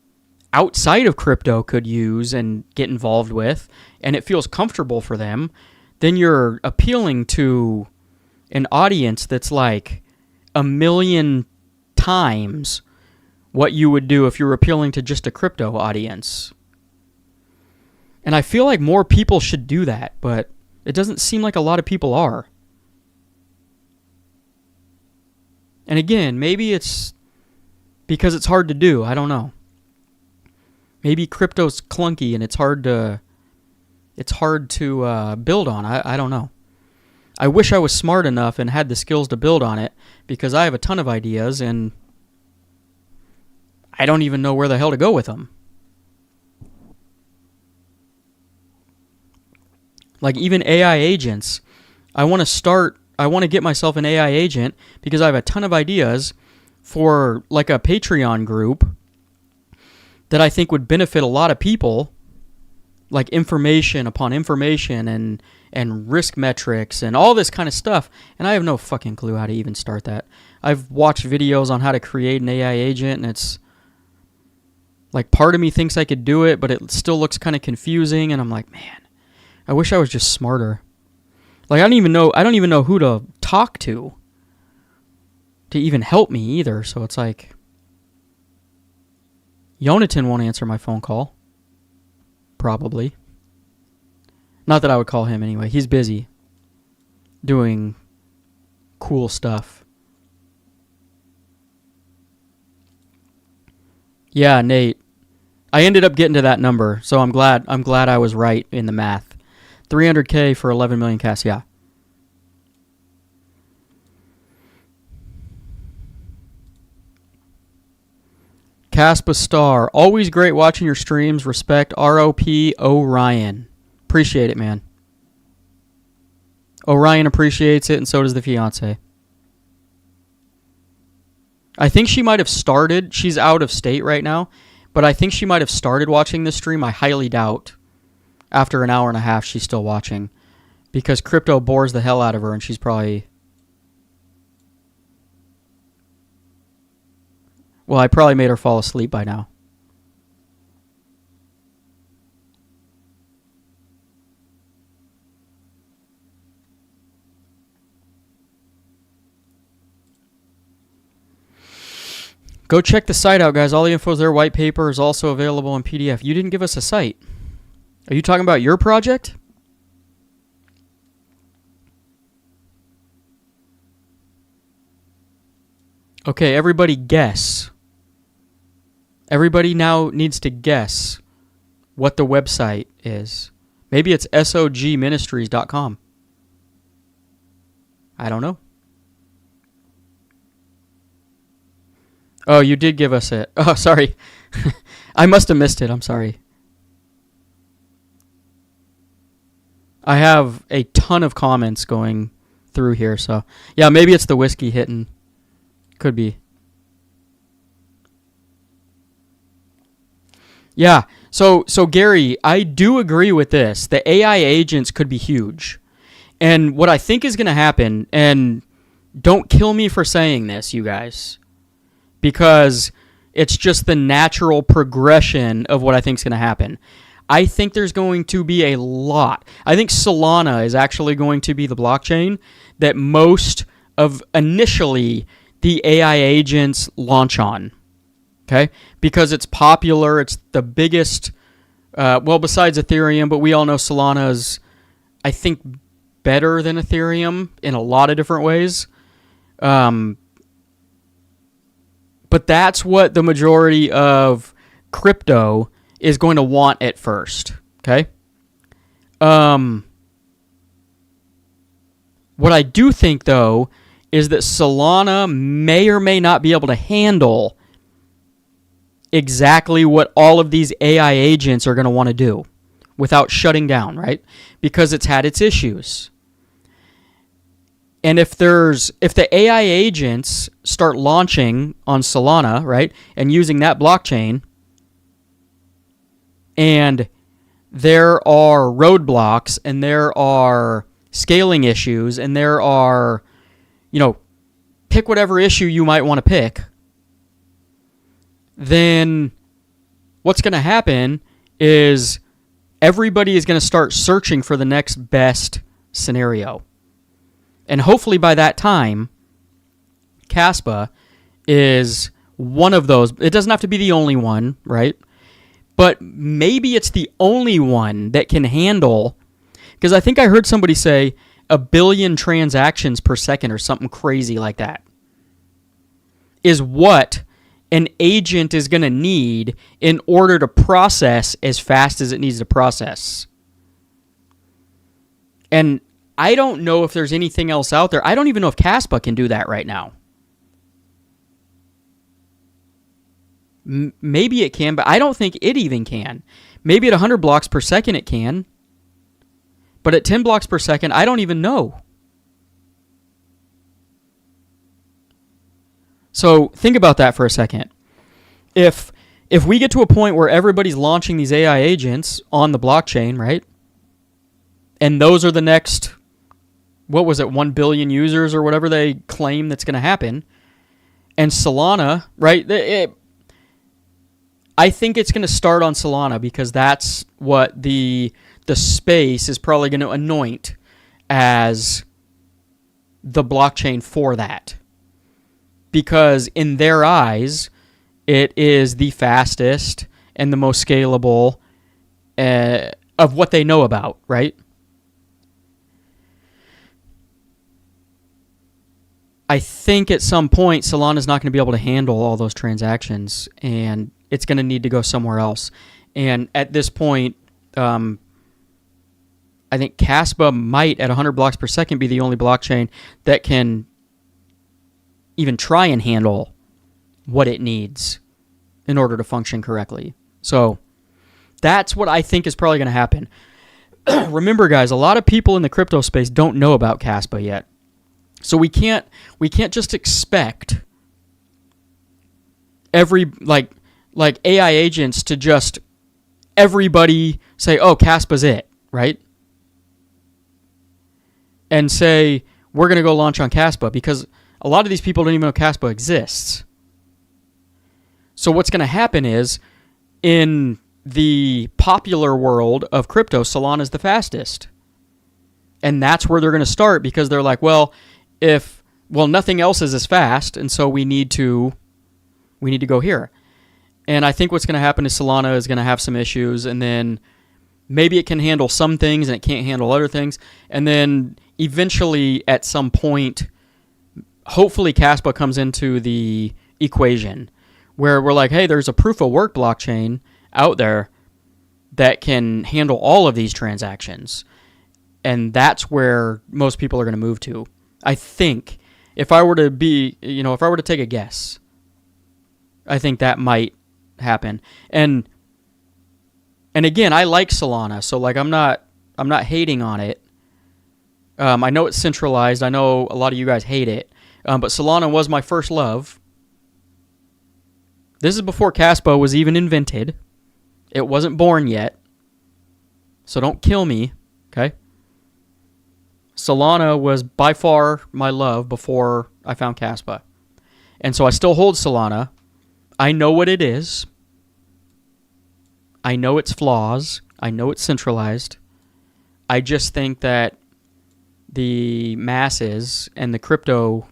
outside of crypto could use and get involved with, and it feels comfortable for them, then you're appealing to an audience that's like 1 million times what you would do if you were appealing to just a crypto audience. And I feel like more people should do that, but it doesn't seem like a lot of people are. And again, maybe it's because it's hard to do. I don't know. Maybe crypto's clunky and it's hard to build on. I don't know. I wish I was smart enough and had the skills to build on it, because I have a ton of ideas and I don't even know where the hell to go with them. Like even AI agents. I want to get myself an AI agent because I have a ton of ideas for like a Patreon group that I think would benefit a lot of people, like information upon information and risk metrics and all this kind of stuff. And I have no fucking clue how to even start that. I've watched videos on how to create an AI agent, and it's like part of me thinks I could do it, but it still looks kind of confusing, and I'm like, man, I wish I was just smarter. Like I don't even know who to talk to even help me either. So it's like Yonatan won't answer my phone call. Probably. Not that I would call him anyway. He's busy doing cool stuff. Yeah, Nate. I ended up getting to that number, so I'm glad I was right in the math. 300K for 11 million casts, yeah. KASPA star. Always great watching your streams. Respect. ROP Orion. Appreciate it, man. Orion appreciates it, and so does the fiance. I think she might have started. She's out of state right now, but I think she might have started watching this stream. I highly doubt after an hour and a half she's still watching, because crypto bores the hell out of her, and she's probably... Well, I probably made her fall asleep by now. Go check the site out, guys. All the info is there. White paper is also available in PDF. You didn't give us a site. Are you talking about your project? Okay, everybody guess. Everybody now needs to guess what the website is. Maybe it's sogministries.com. I don't know. Oh, you did give us it. Oh, sorry. I must have missed it. I'm sorry. I have a ton of comments going through here, so yeah, maybe it's the whiskey hitting. Could be. Yeah. So Gary, I do agree with this. The AI agents could be huge. And what I think is going to happen, and don't kill me for saying this, you guys, because it's just the natural progression of what I think is going to happen. I think there's going to be a lot. I think Solana is actually going to be the blockchain that most of initially the AI agents launch on. Okay? Because it's popular, it's the biggest, well, besides Ethereum, but we all know Solana is, I think, better than Ethereum in a lot of different ways. But that's what the majority of crypto is going to want at first. Okay? What I do think, though, is that Solana may or may not be able to handle exactly what all of these AI agents are going to want to do without shutting down, right? Because it's had its issues. And if the AI agents start launching on Solana, right, and using that blockchain, and there are roadblocks, and there are scaling issues, and there are, pick whatever issue you might want to pick, then what's going to happen is everybody is going to start searching for the next best scenario. And hopefully by that time, KASPA is one of those. It doesn't have to be the only one, right? But maybe it's the only one that can handle, because I think I heard somebody say 1 billion transactions per second or something crazy like that is what an agent is going to need in order to process as fast as it needs to process. And I don't know if there's anything else out there. I don't even know if KASPA can do that right now. Maybe it can, but I don't think it even can. Maybe at 100 blocks per second it can. But at 10 blocks per second, I don't even know. So think about that for a second. If we get to a point where everybody's launching these AI agents on the blockchain, right? And those are the next, 1 billion users or whatever they claim that's going to happen, And Solana, right? I think it's going to start on Solana because that's what the space is probably going to anoint as the blockchain for that. Because in their eyes, it is the fastest and the most scalable of what they know about, right? I think at some point Solana's not going to be able to handle all those transactions, and it's going to need to go somewhere else. And at this point, I think KASPA might, at 100 blocks per second, be the only blockchain that can even try and handle what it needs in order to function correctly. So that's what I think is probably going to happen. Remember, guys, a lot of people in the crypto space don't know about KASPA yet. So we can't just expect every like AI agents to just everybody say, "Oh, KASPA's it," right? And say, "We're going to go launch on KASPA," because a lot of these people don't even know KASPA exists. So what's going to happen is, in the popular world of crypto, Solana is the fastest. And that's where they're going to start, because they're like, well, nothing else is as fast, and so we need to go here. And I think what's going to happen is Solana is going to have some issues, and then maybe it can handle some things and it can't handle other things. And then eventually, at some point, hopefully KASPA comes into the equation where we're like, hey, there's a proof of work blockchain out there that can handle all of these transactions. And that's where most people are going to move to. I think if I were to take a guess, I think that might happen. And again, I like Solana, so like I'm not hating on it. I know it's centralized. I know a lot of you guys hate it. But Solana was my first love. This is before KASPA was even invented. It wasn't born yet. So don't kill me, okay? Solana was by far my love before I found KASPA. And so I still hold Solana. I know what it is. I know its flaws. I know it's centralized. I just think that the masses and the crypto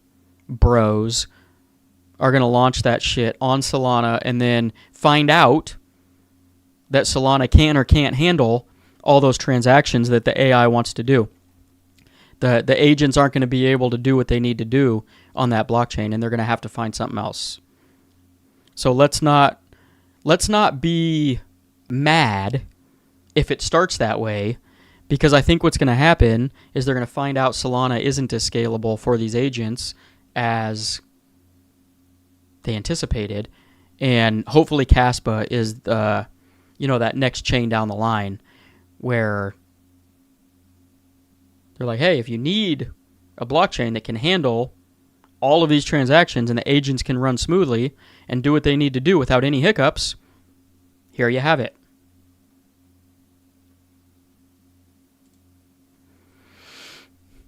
bros are going to launch that shit on Solana and then find out that Solana can or can't handle all those transactions that the AI wants to do. The agents aren't going to be able to do what they need to do on that blockchain, and they're going to have to find something else. So let's not be mad if it starts that way, because I think what's going to happen is they're going to find out Solana isn't as scalable for these agents as they anticipated, and hopefully KASPA is that next chain down the line where they're like, hey, if you need a blockchain that can handle all of these transactions and the agents can run smoothly and do what they need to do without any hiccups, here you have it.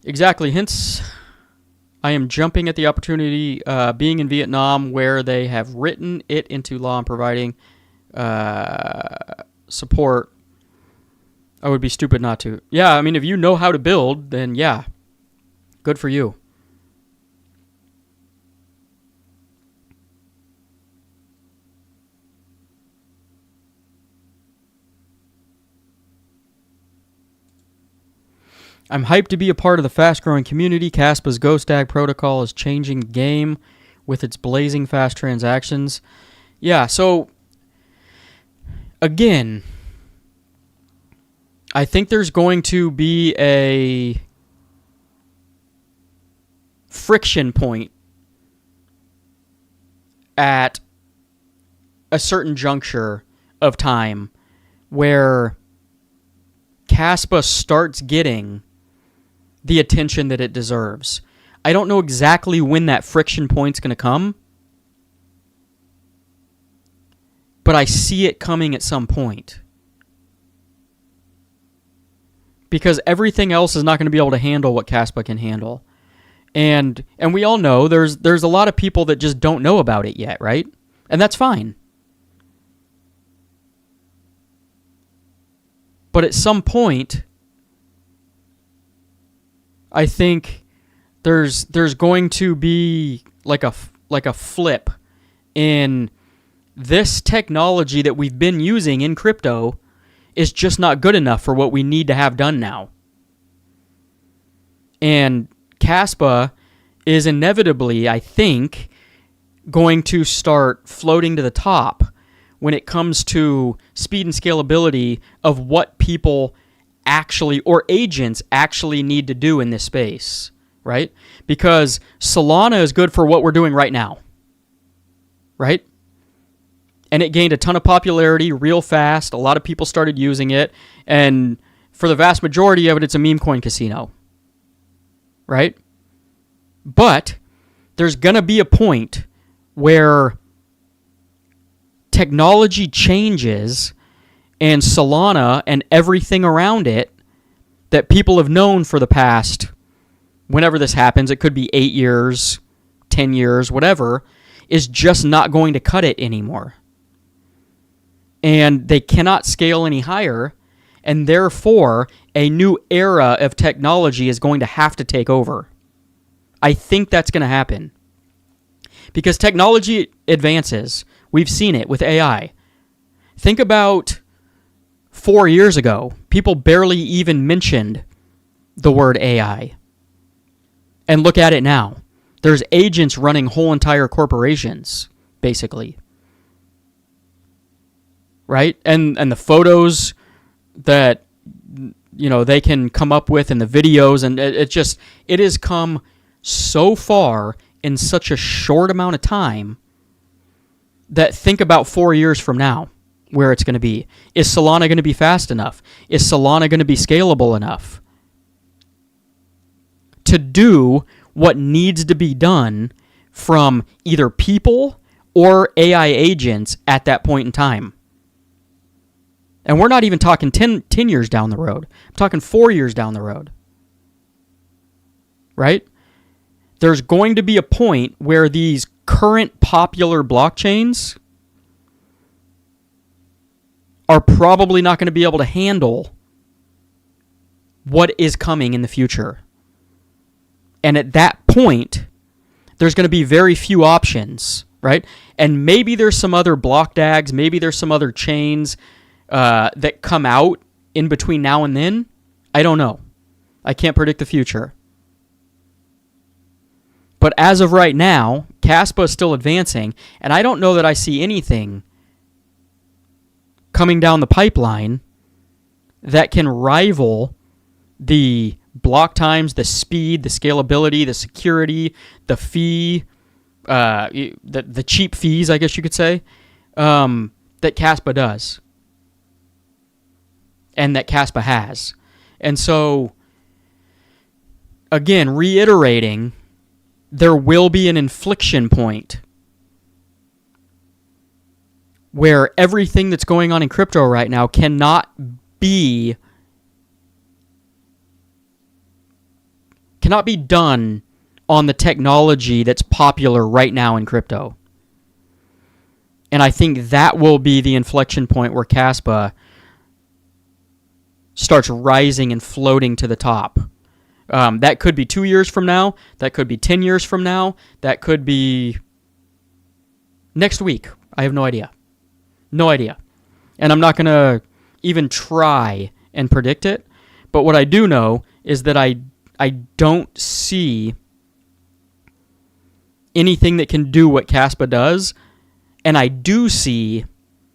Exactly. Hence, I am jumping at the opportunity, being in Vietnam, where they have written it into law and providing support. I would be stupid not to. Yeah, I mean, if you know how to build, then yeah, good for you. I'm hyped to be a part of the fast-growing community. KASPA's GhostDAG protocol is changing the game with its blazing fast transactions. Yeah, so, again, I think there's going to be a friction point at a certain juncture of time where KASPA starts getting the attention that it deserves. I don't know exactly when that friction point's going to come, but I see it coming at some point. Because everything else is not going to be able to handle what KASPA can handle. And we all know there's a lot of people that just don't know about it yet, right? And that's fine. But at some point, I think there's going to be like a flip in this technology that we've been using in crypto is just not good enough for what we need to have done now. And KASPA is inevitably, I think, going to start floating to the top when it comes to speed and scalability of what people actually, or agents actually need to do in this space, right? Because Solana is good for what we're doing right now, right? And it gained a ton of popularity real fast. A lot of people started using it. And for the vast majority of it, it's a meme coin casino, right? But there's going to be a point where technology changes and Solana and everything around it that people have known for the past, whenever this happens, it could be 8 years, 10 years, whatever, is just not going to cut it anymore. And they cannot scale any higher, and therefore a new era of technology is going to have to take over. I think that's going to happen. Because technology advances. We've seen it with AI. Think about 4 years ago. People barely even mentioned the word AI. And look at it now. There's agents running whole entire corporations, basically. Right? And the photos that, you know, they can come up with and the videos, and it has come so far in such a short amount of time that think about 4 years from now where it's going to be. Is Solana going to be fast enough? Is Solana going to be scalable enough to do what needs to be done from either people or AI agents at that point in time? And we're not even talking 10 years down the road. I'm talking 4 years down the road. Right? There's going to be a point where these current popular blockchains are probably not going to be able to handle what is coming in the future. And at that point, there's going to be very few options, right? And maybe there's some other block DAGs, maybe there's some other chains that come out in between now and then. I don't know. I can't predict the future. But as of right now, KASPA is still advancing, and I don't know that I see anything coming down the pipeline that can rival the block times, the speed, the scalability, the security, the fee, the cheap fees, I guess you could say, that KASPA does. And that KASPA has. And so, again, reiterating, there will be an inflection point where everything that's going on in crypto right now cannot be done on the technology that's popular right now in crypto. And I think that will be the inflection point where KASPA starts rising and floating to the top. That could be 2 years from now. That could be 10 years from now. That could be next week. I have no idea. No idea. And I'm not going to even try and predict it. But what I do know is that I don't see anything that can do what KASPA does. And I do see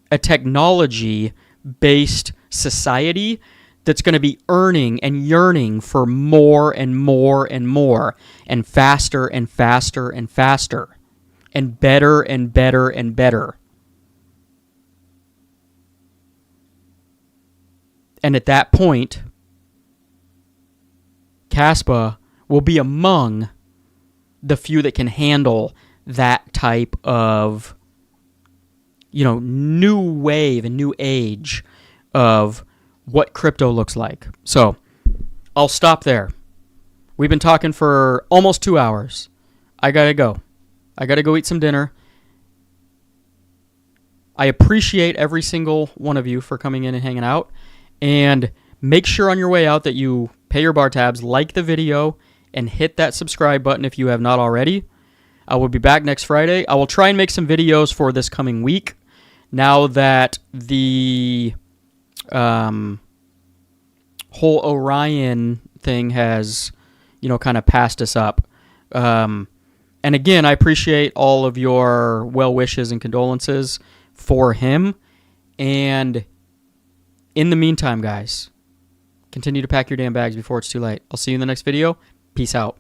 a technology-based society that's going to be earning and yearning for more and more and more, and faster and faster and faster, and better and better and better. And at that point, KASPA will be among the few that can handle that type of, new wave and new age of what crypto looks like. So, I'll stop there. We've been talking for almost 2 hours. I gotta go. I gotta go eat some dinner. I appreciate every single one of you for coming in and hanging out. And make sure on your way out that you pay your bar tabs, like the video, and hit that subscribe button if you have not already. I will be back next Friday. I will try and make some videos for this coming week now that the whole Orion thing has, kind of passed us up. And again, I appreciate all of your well wishes and condolences for him. And in the meantime, guys, continue to pack your damn bags before it's too late. I'll see you in the next video. Peace out.